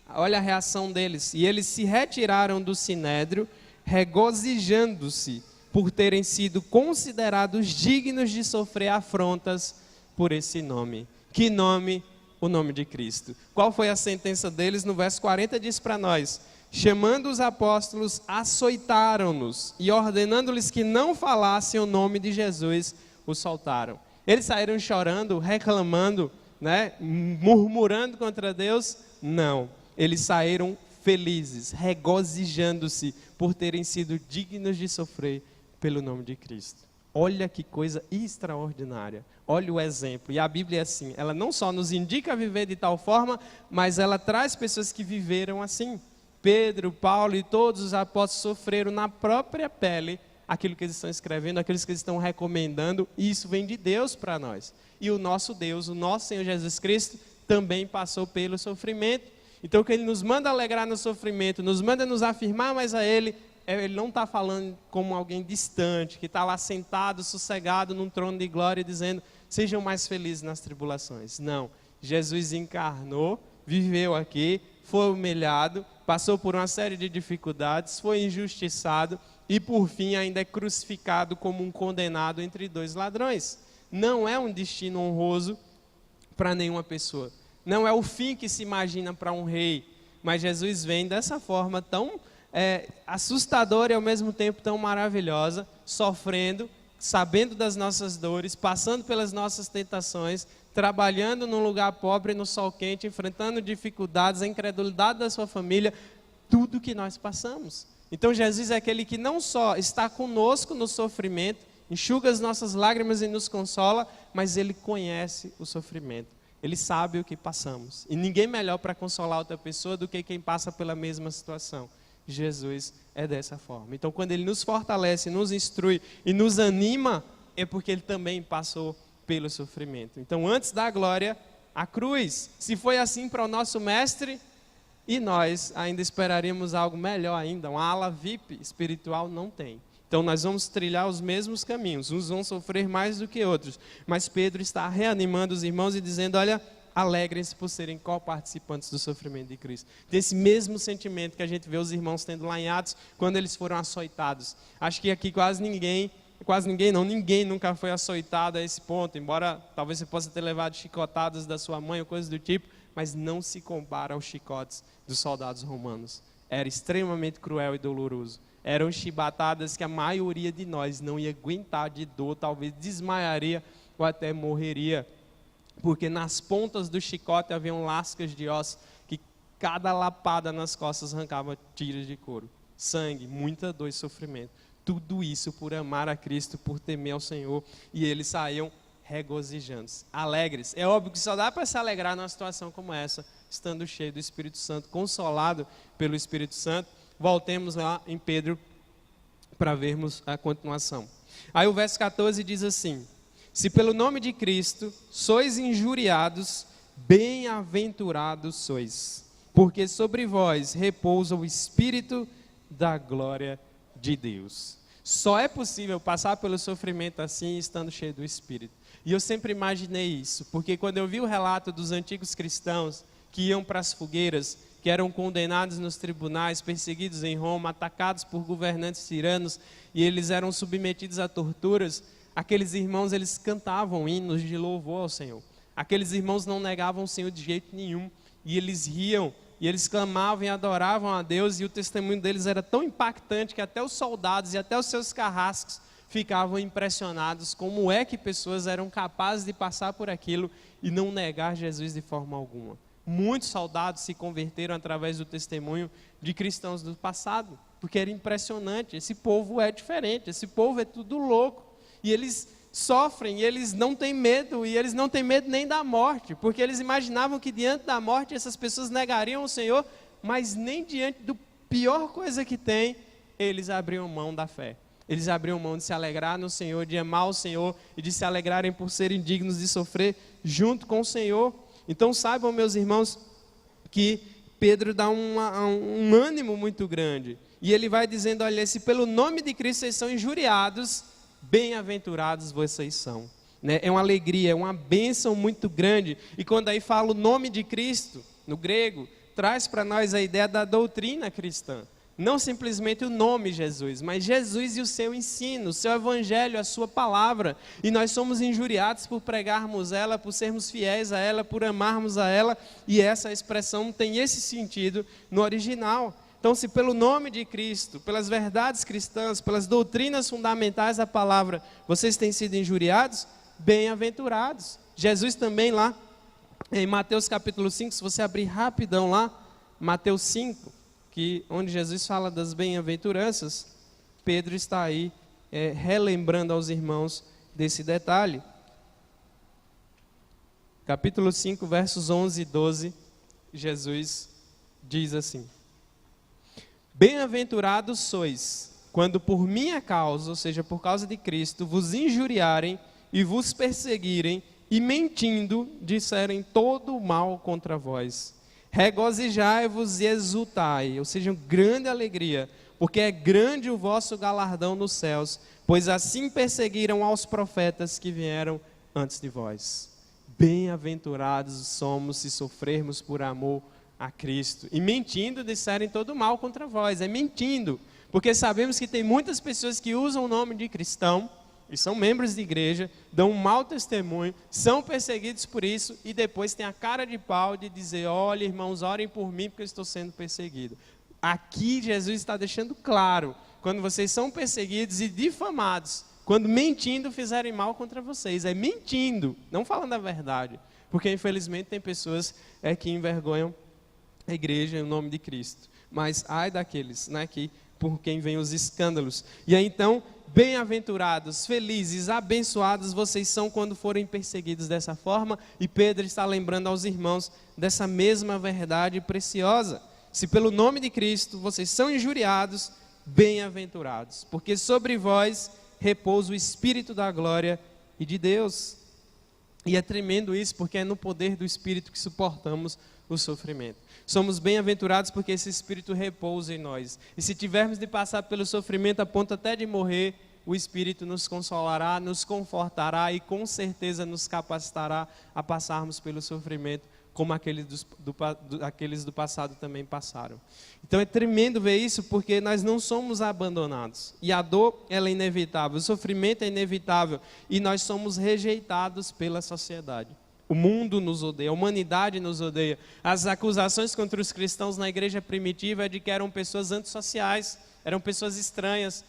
olha a reação deles: e eles se retiraram do sinédrio, regozijando-se por terem sido considerados dignos de sofrer afrontas por esse nome. Que nome? O nome de Cristo. Qual foi a sentença deles? No verso 40 diz para nós: chamando os apóstolos, açoitaram-nos e ordenando-lhes que não falassem o nome de Jesus, os soltaram. Eles saíram chorando, reclamando, né, murmurando contra Deus? Não, eles saíram felizes, regozijando-se por terem sido dignos de sofrer pelo nome de Cristo. Olha que coisa extraordinária, olha o exemplo. E a Bíblia é assim, ela não só nos indica a viver de tal forma, mas ela traz pessoas que viveram assim. Pedro, Paulo e todos os apóstolos sofreram na própria pele aquilo que eles estão escrevendo, aquilo que eles estão recomendando, e isso vem de Deus para nós. E o nosso Deus, o nosso Senhor Jesus Cristo, também passou pelo sofrimento. Então, que Ele nos manda alegrar no sofrimento, nos manda nos afirmar mais a Ele, Ele não está falando como alguém distante, que está lá sentado, sossegado, num trono de glória, dizendo: sejam mais felizes nas tribulações. Não, Jesus encarnou, viveu aqui, foi humilhado, passou por uma série de dificuldades, foi injustiçado e, por fim, ainda é crucificado como um condenado entre dois ladrões. Não é um destino honroso para nenhuma pessoa. Não é o fim que se imagina para um rei. Mas Jesus vem dessa forma tão assustadora e ao mesmo tempo tão maravilhosa, sofrendo, sabendo das nossas dores, passando pelas nossas tentações, trabalhando num lugar pobre, no sol quente, enfrentando dificuldades, a incredulidade da sua família, tudo que nós passamos. Então Jesus é aquele que não só está conosco no sofrimento, enxuga as nossas lágrimas e nos consola, mas Ele conhece o sofrimento. Ele sabe o que passamos. E ninguém melhor para consolar outra pessoa do que quem passa pela mesma situação. Jesus é dessa forma. Então, quando Ele nos fortalece, nos instrui e nos anima, é porque Ele também passou pelo sofrimento. Então, antes da glória, a cruz. Se foi assim para o nosso mestre, e nós ainda esperaríamos algo melhor ainda, uma ala VIP espiritual não tem. Então nós vamos trilhar os mesmos caminhos, uns vão sofrer mais do que outros, mas Pedro está reanimando os irmãos e dizendo, olha, alegrem-se por serem co-participantes do sofrimento de Cristo. Desse mesmo sentimento que a gente vê os irmãos tendo lá em Atos, quando eles foram açoitados. Acho que aqui ninguém nunca foi açoitado a esse ponto, embora talvez você possa ter levado chicotadas da sua mãe ou coisas do tipo, mas não se compara aos chicotes dos soldados romanos. Era extremamente cruel e doloroso. Eram chibatadas que a maioria de nós não ia aguentar de dor, talvez desmaiaria ou até morreria. Porque nas pontas do chicote haviam lascas de ossos, que cada lapada nas costas arrancava tiras de couro. Sangue, muita dor e sofrimento. Tudo isso por amar a Cristo, por temer ao Senhor. E eles saíam regozijando-se, alegres. É óbvio que só dá para se alegrar numa situação como essa, estando cheio do Espírito Santo, consolado pelo Espírito Santo. Voltemos lá em Pedro para vermos a continuação. Aí o verso 14 diz assim: se pelo nome de Cristo sois injuriados, bem-aventurados sois, porque sobre vós repousa o Espírito da glória de Deus. Só é possível passar pelo sofrimento assim, estando cheio do Espírito. E eu sempre imaginei isso, porque quando eu vi o relato dos antigos cristãos que iam para as fogueiras, que eram condenados nos tribunais, perseguidos em Roma, atacados por governantes tiranos, e eles eram submetidos a torturas, aqueles irmãos, eles cantavam hinos de louvor ao Senhor. Aqueles irmãos não negavam o Senhor de jeito nenhum, e eles riam, e eles clamavam e adoravam a Deus, e o testemunho deles era tão impactante que até os soldados e até os seus carrascos ficavam impressionados como é que pessoas eram capazes de passar por aquilo e não negar Jesus de forma alguma. Muitos soldados se converteram através do testemunho de cristãos do passado, porque era impressionante. Esse povo é diferente, esse povo é tudo louco, e eles sofrem, e eles não têm medo, e eles não têm medo nem da morte, porque eles imaginavam que diante da morte essas pessoas negariam o Senhor, mas nem diante do pior coisa que tem, eles abriam mão da fé. Eles abriam mão de se alegrar no Senhor, de amar o Senhor e de se alegrarem por serem dignos de sofrer junto com o Senhor. Então saibam, meus irmãos, que Pedro dá um ânimo muito grande. E ele vai dizendo, olha, se pelo nome de Cristo vocês são injuriados, bem-aventurados vocês são. Né? É uma alegria, é uma bênção muito grande. E quando aí fala o nome de Cristo, no grego, traz para nós a ideia da doutrina cristã. Não simplesmente o nome Jesus, mas Jesus e o seu ensino, o seu evangelho, a sua palavra. E nós somos injuriados por pregarmos ela, por sermos fiéis a ela, por amarmos a ela. E essa expressão tem esse sentido no original. Então, se pelo nome de Cristo, pelas verdades cristãs, pelas doutrinas fundamentais da palavra, vocês têm sido injuriados, bem-aventurados. Jesus também lá, em Mateus capítulo 5, se você abrir rapidão lá, Mateus 5, onde Jesus fala das bem-aventuranças, Pedro está aí relembrando aos irmãos desse detalhe. Capítulo 5, versos 11 e 12, Jesus diz assim: bem-aventurados sois, quando por minha causa, ou seja, por causa de Cristo, vos injuriarem e vos perseguirem, e mentindo, disserem todo o mal contra vós. Regozijai-vos e exultai, ou seja, grande alegria, porque é grande o vosso galardão nos céus, pois assim perseguiram aos profetas que vieram antes de vós. Bem-aventurados somos se sofrermos por amor a Cristo. E mentindo disserem todo mal contra vós. É mentindo, porque sabemos que tem muitas pessoas que usam o nome de cristão, e são membros de igreja, dão um mau testemunho, são perseguidos por isso, e depois tem a cara de pau de dizer, olha irmãos, orem por mim porque eu estou sendo perseguido. Aqui Jesus está deixando claro, quando vocês são perseguidos e difamados, quando mentindo fizerem mal contra vocês, é mentindo, não falando a verdade, porque infelizmente tem pessoas que envergonham a igreja em nome de Cristo, mas ai daqueles, né, que por quem vem os escândalos. E aí então, bem-aventurados, felizes, abençoados vocês são quando forem perseguidos dessa forma, e Pedro está lembrando aos irmãos dessa mesma verdade preciosa. se pelo nome de Cristo vocês são injuriados, bem-aventurados, porque sobre vós repousa o Espírito da glória e de Deus. E é tremendo isso, porque é no poder do Espírito que suportamos o sofrimento. Somos bem-aventurados porque esse Espírito repousa em nós. E se tivermos de passar pelo sofrimento a ponto até de morrer, o Espírito nos consolará, nos confortará e com certeza nos capacitará a passarmos pelo sofrimento como aqueles do passado também passaram. Então é tremendo ver isso, porque nós não somos abandonados. E a dor, ela é inevitável, o sofrimento é inevitável, e nós somos rejeitados pela sociedade. O mundo nos odeia, a humanidade nos odeia. As acusações contra os cristãos na igreja primitiva é de que eram pessoas antissociais, eram pessoas estranhas,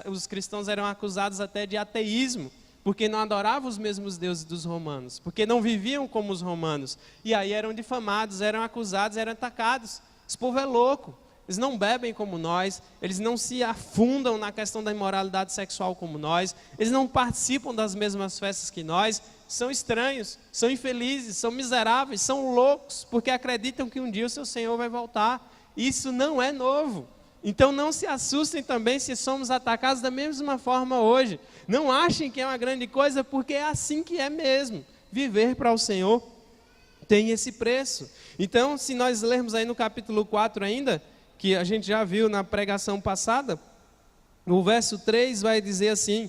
os cristãos eram acusados até de ateísmo, porque não adoravam os mesmos deuses dos romanos, porque não viviam como os romanos, e aí eram difamados, eram acusados, eram atacados. Esse povo é louco, eles não bebem como nós, eles não se afundam na questão da imoralidade sexual como nós, eles não participam das mesmas festas que nós, são estranhos, são infelizes, são miseráveis, são loucos, porque acreditam que um dia o seu Senhor vai voltar. Isso não é novo. Então não se assustem também se somos atacados da mesma forma hoje. Não achem que é uma grande coisa, porque é assim que é mesmo. Viver para o Senhor tem esse preço. Então, se nós lermos aí no capítulo 4 ainda, que a gente já viu na pregação passada, o verso 3 vai dizer assim,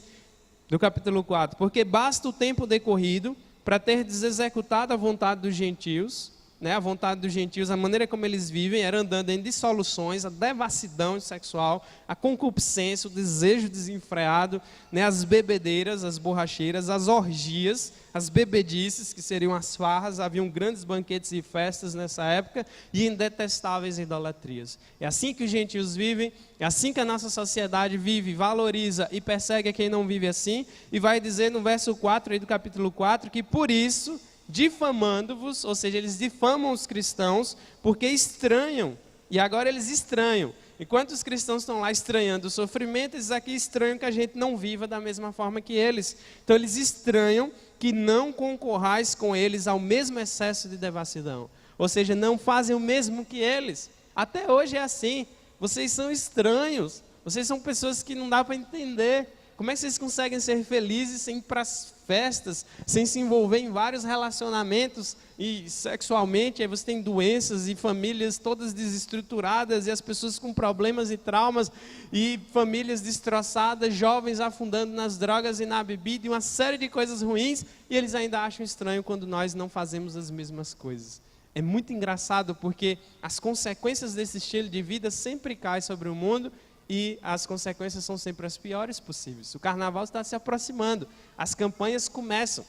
do capítulo 4, porque basta o tempo decorrido para ter executado a vontade dos gentios, a vontade dos gentios, a maneira como eles vivem, era andando em dissoluções, a devassidão sexual, a concupiscência, o desejo desenfreado, as bebedeiras, as borracheiras, as orgias, as bebedices, que seriam as farras, haviam grandes banquetes e festas nessa época, e indetestáveis idolatrias. É assim que os gentios vivem, é assim que a nossa sociedade vive, valoriza e persegue a quem não vive assim, e vai dizer no verso 4 aí do capítulo 4, que por isso, difamando-vos, ou seja, eles difamam os cristãos, porque estranham, e agora eles estranham. Enquanto os cristãos estão lá estranhando o sofrimento, eles aqui estranham que a gente não viva da mesma forma que eles. Então eles estranham que não concorrais com eles ao mesmo excesso de devassidão. Ou seja, não fazem o mesmo que eles. Até hoje é assim. Vocês são estranhos. Vocês são pessoas que não dá para entender. Como é que vocês conseguem ser felizes sem ir para as festas, sem se envolver em vários relacionamentos e sexualmente? Aí você tem doenças e famílias todas desestruturadas e as pessoas com problemas e traumas e famílias destroçadas, jovens afundando nas drogas e na bebida e uma série de coisas ruins, e eles ainda acham estranho quando nós não fazemos as mesmas coisas. É muito engraçado porque as consequências desse estilo de vida sempre caem sobre o mundo. E as consequências são sempre as piores possíveis. O carnaval está se aproximando, as campanhas começam.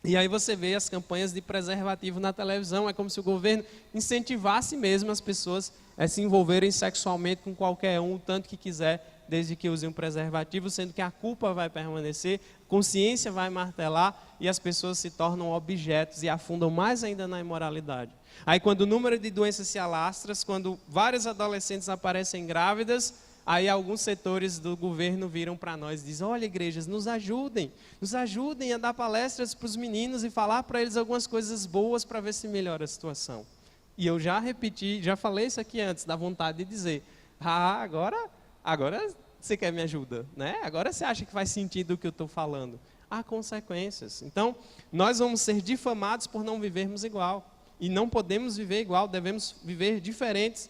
E aí você vê as campanhas de preservativo na televisão, é como se o governo incentivasse mesmo as pessoas a se envolverem sexualmente com qualquer um, o tanto que quiser, desde que usem um preservativo, sendo que a culpa vai permanecer, a consciência vai martelar e as pessoas se tornam objetos e afundam mais ainda na imoralidade. Aí quando o número de doenças se alastra, quando vários adolescentes aparecem grávidas, aí alguns setores do governo viram para nós e dizem, olha igrejas, nos ajudem a dar palestras para os meninos e falar para eles algumas coisas boas para ver se melhora a situação. E eu já repeti, já falei isso aqui antes, da vontade de dizer, agora você quer me ajuda, né? Agora você acha que faz sentido o que eu estou falando. Há consequências. Então, nós vamos ser difamados por não vivermos igual. E não podemos viver igual, devemos viver diferentes.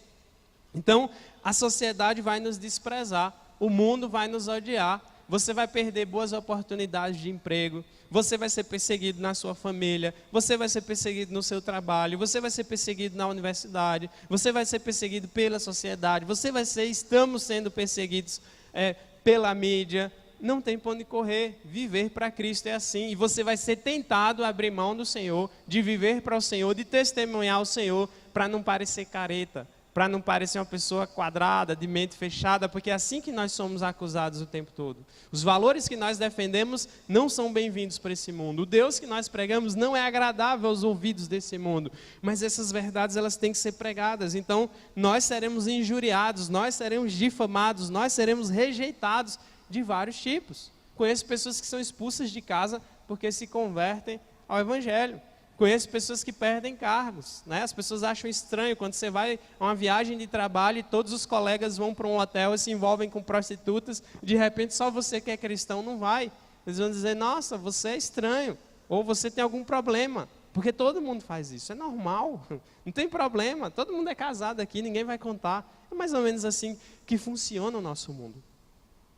Então, a sociedade vai nos desprezar, o mundo vai nos odiar, você vai perder boas oportunidades de emprego, você vai ser perseguido na sua família, você vai ser perseguido no seu trabalho, você vai ser perseguido na universidade, você vai ser perseguido pela sociedade, estamos sendo perseguidos pela mídia. Não tem para onde correr, viver para Cristo é assim, e você vai ser tentado a abrir mão do Senhor, de viver para o Senhor, de testemunhar o Senhor, para não parecer careta, para não parecer uma pessoa quadrada, de mente fechada, porque é assim que nós somos acusados o tempo todo. Os valores que nós defendemos não são bem-vindos para esse mundo. O Deus que nós pregamos não é agradável aos ouvidos desse mundo, mas essas verdades elas têm que ser pregadas. Então, nós seremos injuriados, nós seremos difamados, nós seremos rejeitados de vários tipos. Conheço pessoas que são expulsas de casa porque se convertem ao Evangelho. Conheço pessoas que perdem cargos, né? As pessoas acham estranho quando você vai a uma viagem de trabalho e todos os colegas vão para um hotel e se envolvem com prostitutas, de repente só você que é cristão não vai. Eles vão dizer, nossa, você é estranho, ou você tem algum problema, porque todo mundo faz isso, é normal, não tem problema, todo mundo é casado aqui, ninguém vai contar. É mais ou menos assim que funciona o nosso mundo.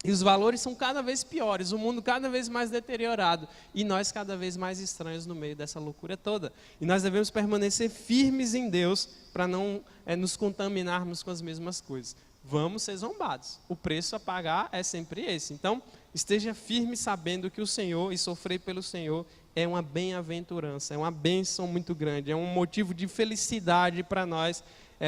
E os valores são cada vez piores, o mundo cada vez mais deteriorado, e nós cada vez mais estranhos no meio dessa loucura toda. E nós devemos permanecer firmes em Deus, para não nos contaminarmos com as mesmas coisas. Vamos ser zombados, o preço a pagar é sempre esse. Então, esteja firme sabendo que o Senhor, e sofrer pelo Senhor, é uma bem-aventurança, é uma bênção muito grande, é um motivo de felicidade para nós,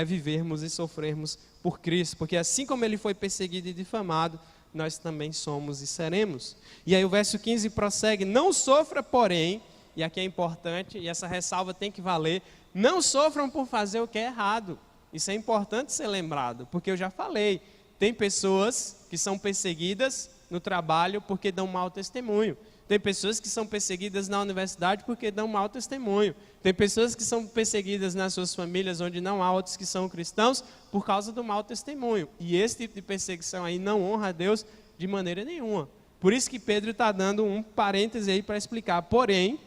vivermos e sofrermos por Cristo, porque assim como Ele foi perseguido e difamado, nós também somos e seremos. E aí o verso 15 prossegue, não sofra, porém, e aqui é importante, e essa ressalva tem que valer, não sofram por fazer o que é errado. Isso é importante ser lembrado, porque eu já falei, tem pessoas que são perseguidas no trabalho porque dão mau testemunho. Tem pessoas que são perseguidas na universidade porque dão mau testemunho. Tem pessoas que são perseguidas nas suas famílias onde não há outros que são cristãos por causa do mau testemunho. E esse tipo de perseguição aí não honra a Deus de maneira nenhuma. Por isso que Pedro está dando um parêntese aí para explicar. Porém,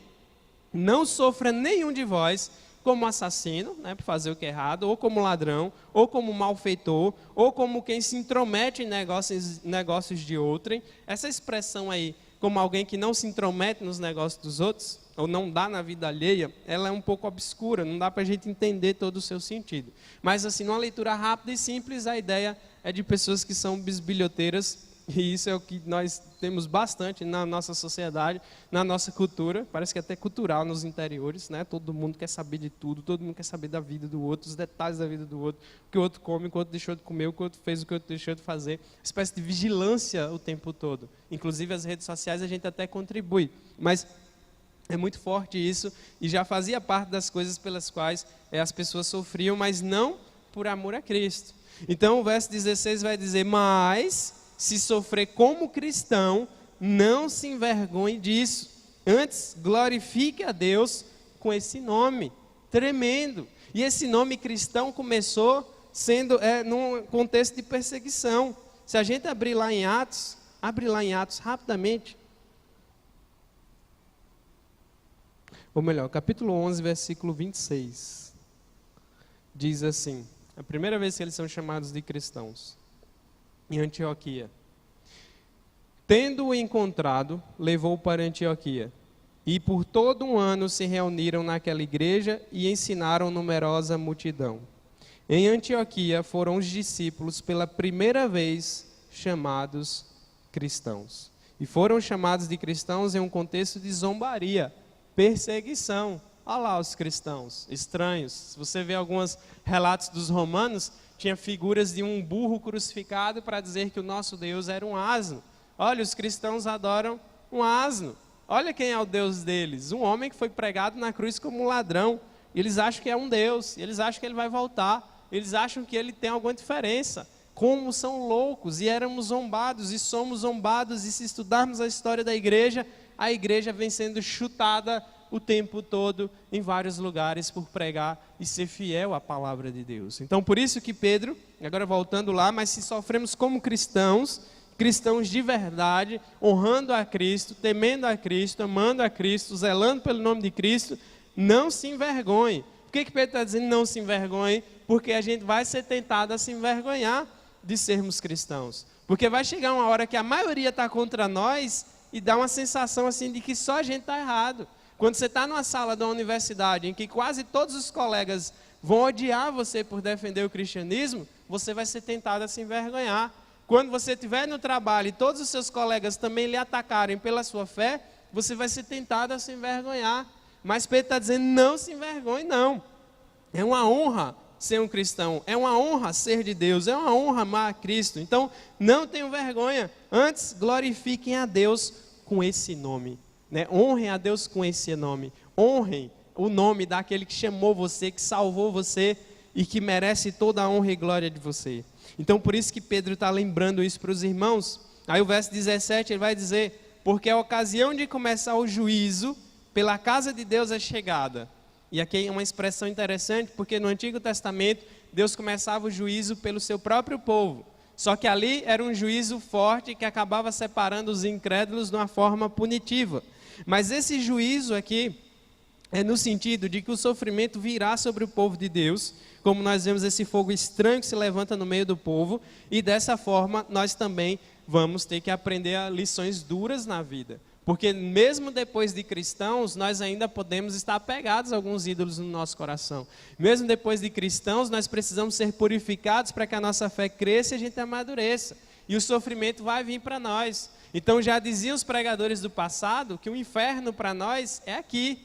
não sofra nenhum de vós como assassino, né, por fazer o que é errado, ou como ladrão, ou como malfeitor, ou como quem se intromete em negócios de outrem. Essa expressão aí, como alguém que não se intromete nos negócios dos outros, ou não dá na vida alheia, ela é um pouco obscura, não dá para a gente entender todo o seu sentido. Mas assim, numa leitura rápida e simples, a ideia é de pessoas que são bisbilhoteiras, e isso é o que nós temos bastante na nossa sociedade, na nossa cultura, parece que é até cultural nos interiores, né? Todo mundo quer saber de tudo, todo mundo quer saber da vida do outro, os detalhes da vida do outro, o que o outro come, o que o outro deixou de comer, o que o outro fez, o que o outro deixou de fazer, espécie de vigilância o tempo todo. Inclusive as redes sociais a gente até contribui, mas é muito forte isso, e já fazia parte das coisas pelas quais as pessoas sofriam, mas não por amor a Cristo. Então o verso 16 vai dizer, mas se sofrer como cristão, não se envergonhe disso. Antes, glorifique a Deus com esse nome tremendo. E esse nome cristão começou sendo num contexto de perseguição. Se a gente abrir lá em Atos, abre lá em Atos rapidamente. Ou melhor, capítulo 11, versículo 26. Diz assim, a primeira vez que eles são chamados de cristãos. Em Antioquia. Tendo-o encontrado, levou-o para Antioquia. E por todo um ano se reuniram naquela igreja e ensinaram numerosa multidão. Em Antioquia foram os discípulos pela primeira vez chamados cristãos. E foram chamados de cristãos em um contexto de zombaria, perseguição. Olha lá os cristãos, estranhos. Se você vê alguns relatos dos romanos, tinha figuras de um burro crucificado para dizer que o nosso Deus era um asno. Olha, os cristãos adoram um asno. Olha quem é o Deus deles. Um homem que foi pregado na cruz como um ladrão. Eles acham que é um Deus. Eles acham que ele vai voltar. Eles acham que ele tem alguma diferença. Como são loucos. E éramos zombados e somos zombados. E se estudarmos a história da igreja, a igreja vem sendo chutada o tempo todo em vários lugares por pregar e ser fiel à palavra de Deus. Então por isso que Pedro, agora voltando lá, mas se sofremos como cristãos, cristãos de verdade, honrando a Cristo, temendo a Cristo, amando a Cristo, zelando pelo nome de Cristo, não se envergonhe. Por que Pedro está dizendo não se envergonhe? Porque a gente vai ser tentado a se envergonhar de sermos cristãos. Porque vai chegar uma hora que a maioria está contra nós e dá uma sensação assim de que só a gente está errado. Quando você está numa sala de uma universidade em que quase todos os colegas vão odiar você por defender o cristianismo, você vai ser tentado a se envergonhar. Quando você estiver no trabalho e todos os seus colegas também lhe atacarem pela sua fé, você vai ser tentado a se envergonhar. Mas Pedro está dizendo, não se envergonhe não. É uma honra ser um cristão, é uma honra ser de Deus, é uma honra amar a Cristo. Então, não tenham vergonha, antes glorifiquem a Deus com esse nome. Né? Honrem a Deus com esse nome, honrem o nome daquele que chamou você, que salvou você e que merece toda a honra e glória de você. Então por isso que Pedro está lembrando isso para os irmãos. Aí o verso 17 ele vai dizer, porque a ocasião de começar o juízo pela casa de Deus é chegada, E aqui é uma expressão interessante, porque no Antigo Testamento, Deus começava o juízo pelo seu próprio povo. Só que ali era um juízo forte que acabava separando os incrédulos de uma forma punitiva. Mas esse juízo aqui é no sentido de que o sofrimento virá sobre o povo de Deus, como nós vemos esse fogo estranho que se levanta no meio do povo, e dessa forma nós também vamos ter que aprender lições duras na vida. Porque mesmo depois de cristãos, nós ainda podemos estar apegados a alguns ídolos no nosso coração. Mesmo depois de cristãos, nós precisamos ser purificados para que a nossa fé cresça e a gente amadureça. E o sofrimento vai vir para nós. Então já diziam os pregadores do passado que o inferno para nós é aqui.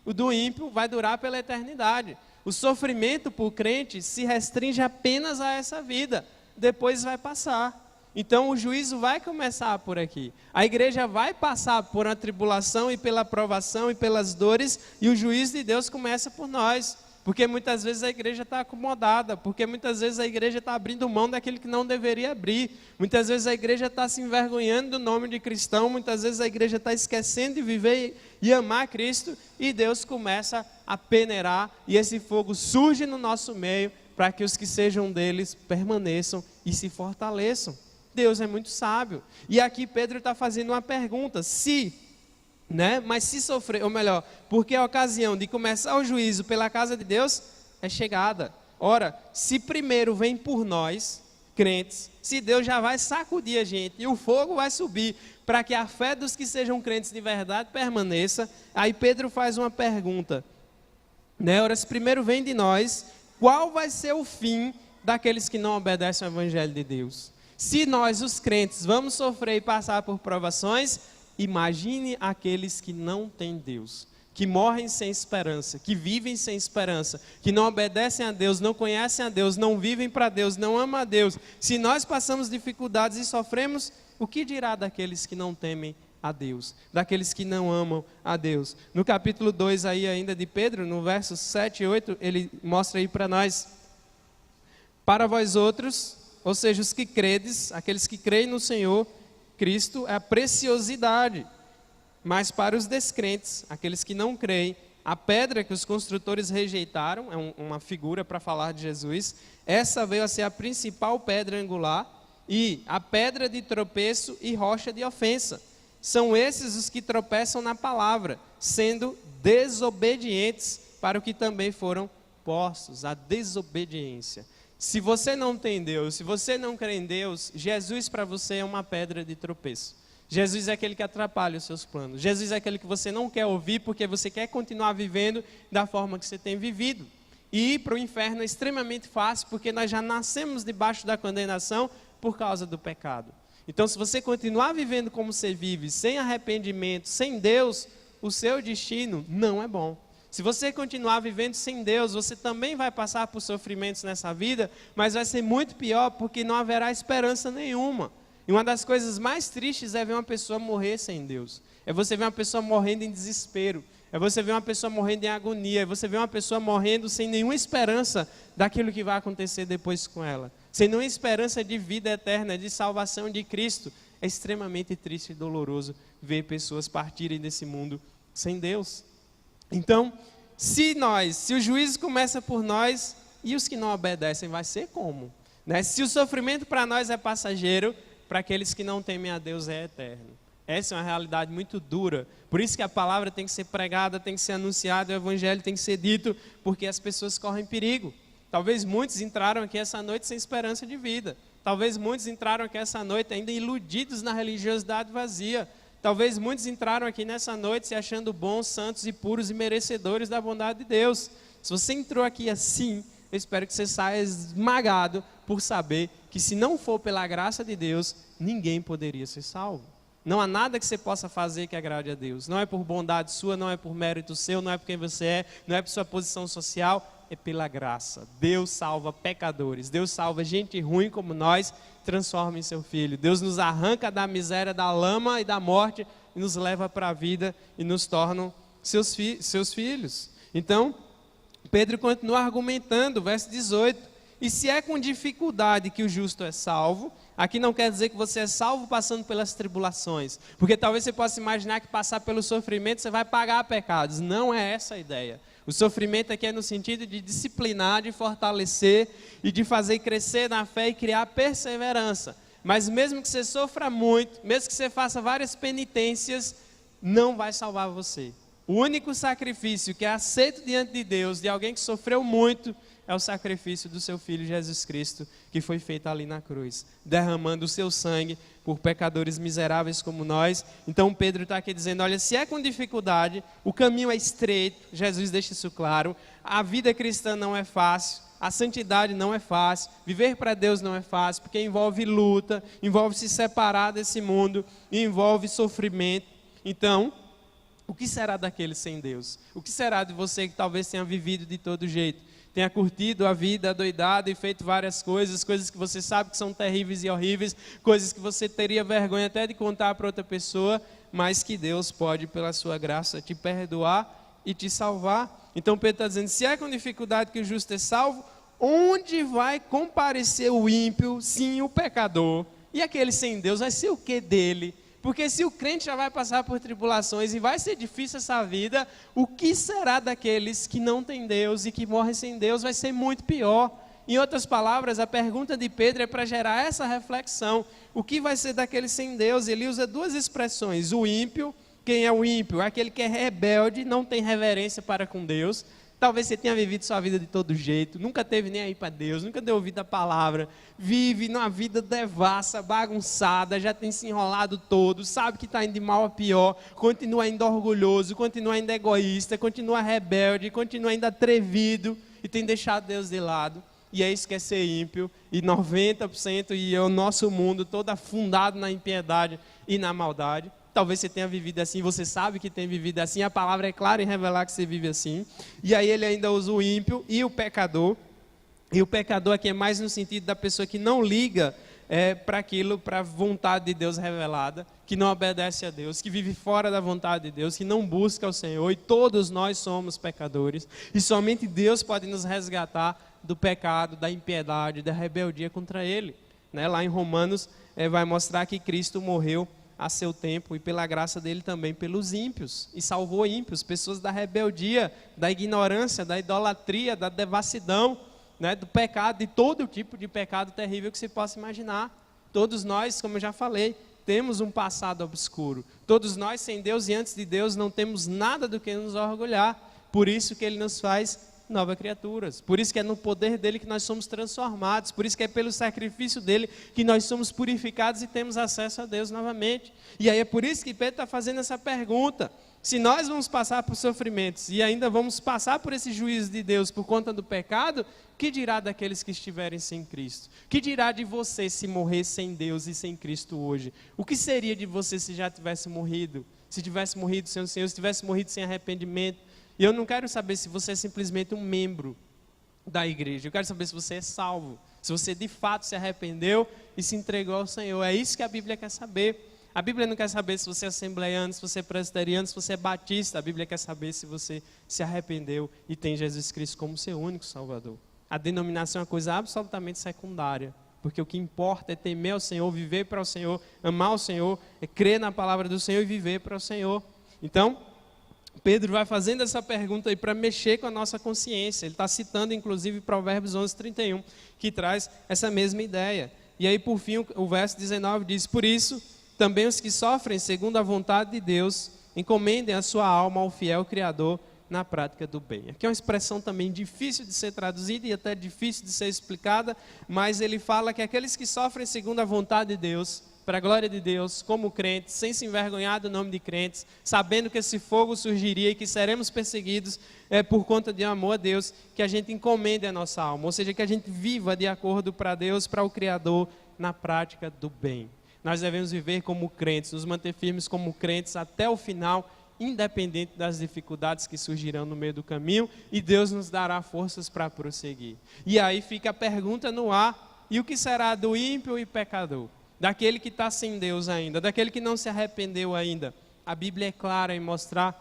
O do ímpio vai durar pela eternidade. O sofrimento para o crente se restringe apenas a essa vida. Depois vai passar. Então o juízo vai começar por aqui. A igreja vai passar por uma tribulação e pela provação e pelas dores, e o juízo de Deus começa por nós. Porque muitas vezes a igreja está acomodada, porque muitas vezes a igreja está abrindo mão daquilo que não deveria abrir. Muitas vezes a igreja está se envergonhando do nome de cristão, muitas vezes a igreja está esquecendo de viver e amar Cristo, e Deus começa a peneirar, e esse fogo surge no nosso meio, para que os que sejam deles permaneçam e se fortaleçam. Deus é muito sábio. E aqui Pedro está fazendo uma pergunta, mas se sofrer, ou melhor, porque a ocasião de começar o juízo pela casa de Deus é chegada. Ora, se primeiro vem por nós, crentes, se Deus já vai sacudir a gente e o fogo vai subir para que a fé dos que sejam crentes de verdade permaneça, aí Pedro faz uma pergunta, ora, se primeiro vem de nós, qual vai ser o fim daqueles que não obedecem ao evangelho de Deus? Se nós, os crentes, vamos sofrer e passar por provações, imagine aqueles que não têm Deus, que morrem sem esperança, que vivem sem esperança, que não obedecem a Deus, não conhecem a Deus, não vivem para Deus, não amam a Deus. Se nós passamos dificuldades e sofremos, o que dirá daqueles que não temem a Deus, daqueles que não amam a Deus? No capítulo 2 aí ainda de Pedro, no versos 7 e 8, ele mostra aí para nós: para vós outros, ou seja, os que credes, aqueles que creem no Senhor Cristo, é a preciosidade. Mas para os descrentes, aqueles que não creem, a pedra que os construtores rejeitaram, é uma figura para falar de Jesus, essa veio a ser a principal pedra angular, e a pedra de tropeço e rocha de ofensa. São esses os que tropeçam na palavra, sendo desobedientes para o que também foram postos, a desobediência. Se você não tem Deus, se você não crê em Deus, Jesus para você é uma pedra de tropeço. Jesus é aquele que atrapalha os seus planos. Jesus é aquele que você não quer ouvir porque você quer continuar vivendo da forma que você tem vivido. E ir para o inferno é extremamente fácil porque nós já nascemos debaixo da condenação por causa do pecado. Então, se você continuar vivendo como você vive, sem arrependimento, sem Deus, o seu destino não é bom. Se você continuar vivendo sem Deus, você também vai passar por sofrimentos nessa vida, mas vai ser muito pior porque não haverá esperança nenhuma. E uma das coisas mais tristes é ver uma pessoa morrer sem Deus. É você ver uma pessoa morrendo em desespero. É você ver uma pessoa morrendo em agonia. É você ver uma pessoa morrendo sem nenhuma esperança daquilo que vai acontecer depois com ela. Sem nenhuma esperança de vida eterna, de salvação de Cristo. É extremamente triste e doloroso ver pessoas partirem desse mundo sem Deus. Então, se o juízo começa por nós, e os que não obedecem, vai ser como? Se o sofrimento para nós é passageiro, para aqueles que não temem a Deus é eterno. Essa é uma realidade muito dura. Por isso que a palavra tem que ser pregada, tem que ser anunciada, o evangelho tem que ser dito, porque as pessoas correm perigo. Talvez muitos entraram aqui essa noite sem esperança de vida. Talvez muitos entraram aqui essa noite ainda iludidos na religiosidade vazia. Talvez muitos entraram aqui nessa noite se achando bons, santos e puros e merecedores da bondade de Deus. Se você entrou aqui assim, eu espero que você saia esmagado por saber que se não for pela graça de Deus, ninguém poderia ser salvo. Não há nada que você possa fazer que agrade a Deus. Não é por bondade sua, não é por mérito seu, não é por quem você é, não é por sua posição social, é pela graça. Deus salva pecadores, Deus salva gente ruim como nós, transforma em seu Filho. Deus nos arranca da miséria, da lama e da morte e nos leva para a vida e nos torna seus filhos. Então, Pedro continua argumentando, verso 18, E se é com dificuldade que o justo é salvo, aqui não quer dizer que você é salvo passando pelas tribulações, porque talvez você possa imaginar que passar pelo sofrimento você vai pagar pecados. Não é essa a ideia. O sofrimento aqui é no sentido de disciplinar, de fortalecer e de fazer crescer na fé e criar perseverança. Mas mesmo que você sofra muito, mesmo que você faça várias penitências, não vai salvar você. O único sacrifício que é aceito diante de Deus, de alguém que sofreu muito, é o sacrifício do seu Filho Jesus Cristo, que foi feito ali na cruz, derramando o seu sangue por pecadores miseráveis como nós. Então Pedro está aqui dizendo, olha, se é com dificuldade, o caminho é estreito, Jesus deixa isso claro, a vida cristã não é fácil, a santidade não é fácil, viver para Deus não é fácil, porque envolve luta, envolve se separar desse mundo, envolve sofrimento. Então, o que será daqueles sem Deus? O que será de você que talvez tenha vivido de todo jeito? Tenha curtido a vida adoidado e feito várias coisas que você sabe que são terríveis e horríveis, coisas que você teria vergonha até de contar para outra pessoa, mas que Deus pode, pela sua graça, te perdoar e te salvar. Então Pedro está dizendo, se é com dificuldade que o justo é salvo, onde vai comparecer o ímpio, sim, o pecador? E aquele sem Deus vai ser o que dele? Porque se o crente já vai passar por tribulações e vai ser difícil essa vida, o que será daqueles que não têm Deus e que morrem sem Deus? Vai ser muito pior. Em outras palavras, a pergunta de Pedro é para gerar essa reflexão. O que vai ser daqueles sem Deus? Ele usa duas expressões. O ímpio, quem é o ímpio? Aquele que é rebelde, não tem reverência para com Deus. Talvez você tenha vivido sua vida de todo jeito, nunca teve nem aí para Deus, nunca deu ouvido à palavra, vive numa vida devassa, bagunçada, já tem se enrolado todo, sabe que está indo de mal a pior, continua ainda orgulhoso, continua ainda egoísta, continua rebelde, continua ainda atrevido e tem deixado Deus de lado. E é isso que é ser ímpio, e 90% e é o nosso mundo todo afundado na impiedade e na maldade. Talvez você tenha vivido assim, você sabe que tem vivido assim, a palavra é clara em revelar que você vive assim. E aí ele ainda usa o ímpio e o pecador. E o pecador aqui é mais no sentido da pessoa que não liga para aquilo, para a vontade de Deus revelada, que não obedece a Deus, que vive fora da vontade de Deus, que não busca o Senhor. E todos nós somos pecadores. E somente Deus pode nos resgatar do pecado, da impiedade, da rebeldia contra Ele. Lá em Romanos vai mostrar que Cristo morreu a seu tempo e pela graça dele também pelos ímpios, e salvou ímpios, pessoas da rebeldia, da ignorância, da idolatria, da devassidão, do pecado, de todo tipo de pecado terrível que se possa imaginar. Todos nós, como eu já falei, temos um passado obscuro, todos nós sem Deus e antes de Deus não temos nada do que nos orgulhar, por isso que Ele nos faz novas criaturas, por isso que é no poder dele que nós somos transformados, por isso que é pelo sacrifício dele que nós somos purificados e temos acesso a Deus novamente. E aí é por isso que Pedro está fazendo essa pergunta, se nós vamos passar por sofrimentos e ainda vamos passar por esse juízo de Deus por conta do pecado, que dirá daqueles que estiverem sem Cristo? Que dirá de você se morrer sem Deus e sem Cristo hoje? O que seria de você se já tivesse morrido? Se tivesse morrido sem o Senhor, se tivesse morrido sem arrependimento? E eu não quero saber se você é simplesmente um membro da igreja. Eu quero saber se você é salvo. Se você de fato se arrependeu e se entregou ao Senhor. É isso que a Bíblia quer saber. A Bíblia não quer saber se você é assembleiano, se você é presbiteriano, se você é batista. A Bíblia quer saber se você se arrependeu e tem Jesus Cristo como seu único Salvador. A denominação é uma coisa absolutamente secundária. Porque o que importa é temer ao Senhor, viver para o Senhor, amar o Senhor, é crer na palavra do Senhor e viver para o Senhor. Então, Pedro vai fazendo essa pergunta aí para mexer com a nossa consciência. Ele está citando inclusive Provérbios 11:31, que traz essa mesma ideia. E aí por fim o verso 19 diz, por isso também os que sofrem segundo a vontade de Deus, encomendem a sua alma ao fiel Criador na prática do bem. Aqui é uma expressão também difícil de ser traduzida e até difícil de ser explicada, mas ele fala que aqueles que sofrem segundo a vontade de Deus, para a glória de Deus, como crentes, sem se envergonhar do nome de crentes, sabendo que esse fogo surgiria e que seremos perseguidos por conta de amor a Deus, que a gente encomende a nossa alma, ou seja, que a gente viva de acordo para Deus, para o Criador, na prática do bem. Nós devemos viver como crentes, nos manter firmes como crentes até o final, independente das dificuldades que surgirão no meio do caminho, e Deus nos dará forças para prosseguir. E aí fica a pergunta no ar, e o que será do ímpio e pecador? Daquele que está sem Deus ainda, daquele que não se arrependeu ainda. A Bíblia é clara em mostrar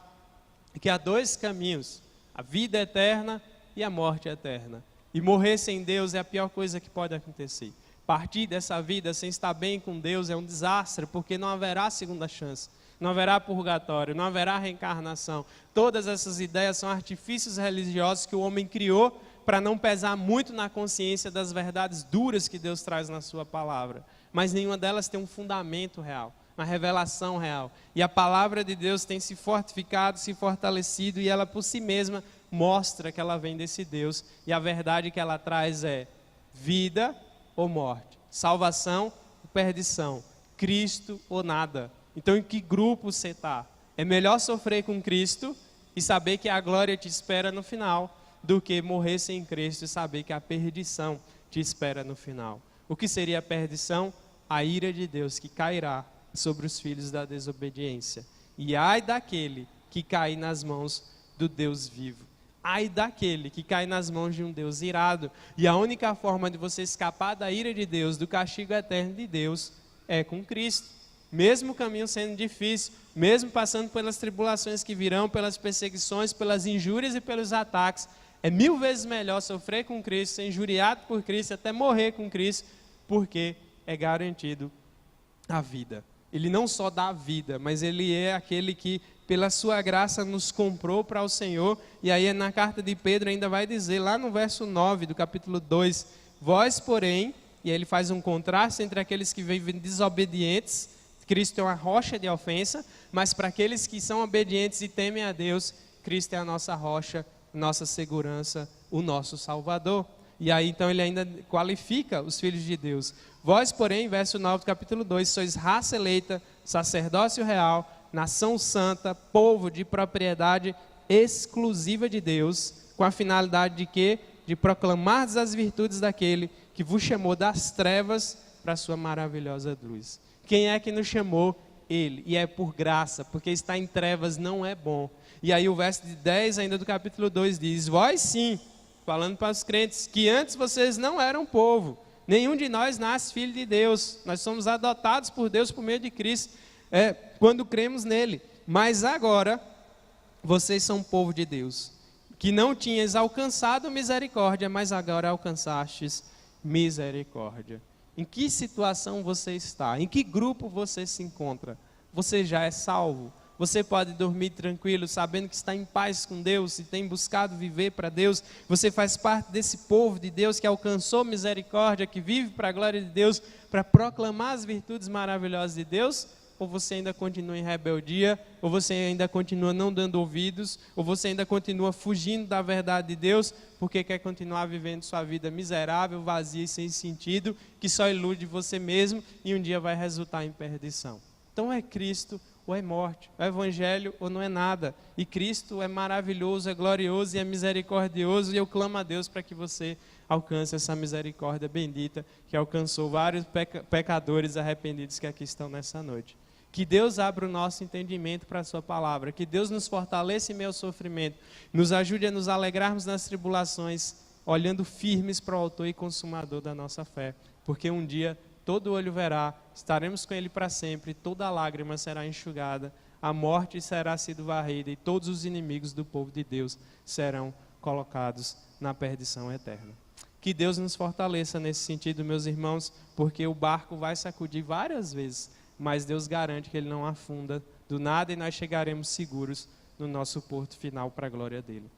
que há dois caminhos, a vida eterna e a morte eterna. E morrer sem Deus é a pior coisa que pode acontecer. Partir dessa vida sem estar bem com Deus é um desastre, porque não haverá segunda chance, não haverá purgatório, não haverá reencarnação. Todas essas ideias são artifícios religiosos que o homem criou para não pesar muito na consciência das verdades duras que Deus traz na sua palavra. Mas nenhuma delas tem um fundamento real, uma revelação real. E a palavra de Deus tem se fortificado, se fortalecido, e ela por si mesma mostra que ela vem desse Deus. E a verdade que ela traz é vida ou morte, salvação ou perdição, Cristo ou nada. Então em que grupo você está? É melhor sofrer com Cristo e saber que a glória te espera no final, do que morrer sem Cristo e saber que a perdição te espera no final. O que seria a perdição? A ira de Deus que cairá sobre os filhos da desobediência. E ai daquele que cair nas mãos do Deus vivo. Ai daquele que cai nas mãos de um Deus irado. E a única forma de você escapar da ira de Deus, do castigo eterno de Deus, é com Cristo. Mesmo o caminho sendo difícil, mesmo passando pelas tribulações que virão, pelas perseguições, pelas injúrias e pelos ataques, é 1000 vezes melhor sofrer com Cristo, ser injuriado por Cristo, até morrer com Cristo, porque é garantido a vida. Ele não só dá a vida, mas Ele é aquele que, pela sua graça, nos comprou para o Senhor. E aí na carta de Pedro ainda vai dizer, lá no verso 9 do capítulo 2, vós, porém, e aí ele faz um contraste entre aqueles que vivem desobedientes, Cristo é uma rocha de ofensa, mas para aqueles que são obedientes e temem a Deus, Cristo é a nossa rocha, nossa segurança, o nosso Salvador. E aí então ele ainda qualifica os filhos de Deus. Vós, porém, verso 9 do capítulo 2, sois raça eleita, sacerdócio real, nação santa, povo de propriedade exclusiva de Deus, com a finalidade de quê? De proclamar as virtudes daquele que vos chamou das trevas para a sua maravilhosa luz. Quem é que nos chamou? Ele. E é por graça, porque estar em trevas não é bom. E aí o verso de 10 ainda do capítulo 2 diz, vós sim, falando para os crentes, que antes vocês não eram povo, nenhum de nós nasce filho de Deus, nós somos adotados por Deus por meio de Cristo, quando cremos nele, mas agora vocês são povo de Deus, que não tinhas alcançado misericórdia, mas agora alcançastes misericórdia. Em que situação você está? Em que grupo você se encontra? Você já é salvo? Você pode dormir tranquilo, sabendo que está em paz com Deus e tem buscado viver para Deus. Você faz parte desse povo de Deus que alcançou misericórdia, que vive para a glória de Deus, para proclamar as virtudes maravilhosas de Deus? Ou você ainda continua em rebeldia? Ou você ainda continua não dando ouvidos? Ou você ainda continua fugindo da verdade de Deus, porque quer continuar vivendo sua vida miserável, vazia e sem sentido, que só ilude você mesmo e um dia vai resultar em perdição? Então é Cristo ou é morte, é evangelho ou não é nada. E Cristo é maravilhoso, é glorioso e é misericordioso, e eu clamo a Deus para que você alcance essa misericórdia bendita que alcançou vários pecadores arrependidos que aqui estão nessa noite. Que Deus abra o nosso entendimento para a sua palavra, que Deus nos fortaleça em meio ao sofrimento, nos ajude a nos alegrarmos nas tribulações, olhando firmes para o autor e consumador da nossa fé, porque um dia todo olho verá, estaremos com Ele para sempre, toda lágrima será enxugada, a morte será sido varrida e todos os inimigos do povo de Deus serão colocados na perdição eterna. Que Deus nos fortaleça nesse sentido, meus irmãos, porque o barco vai sacudir várias vezes, mas Deus garante que ele não afunda do nada e nós chegaremos seguros no nosso porto final para a glória dele.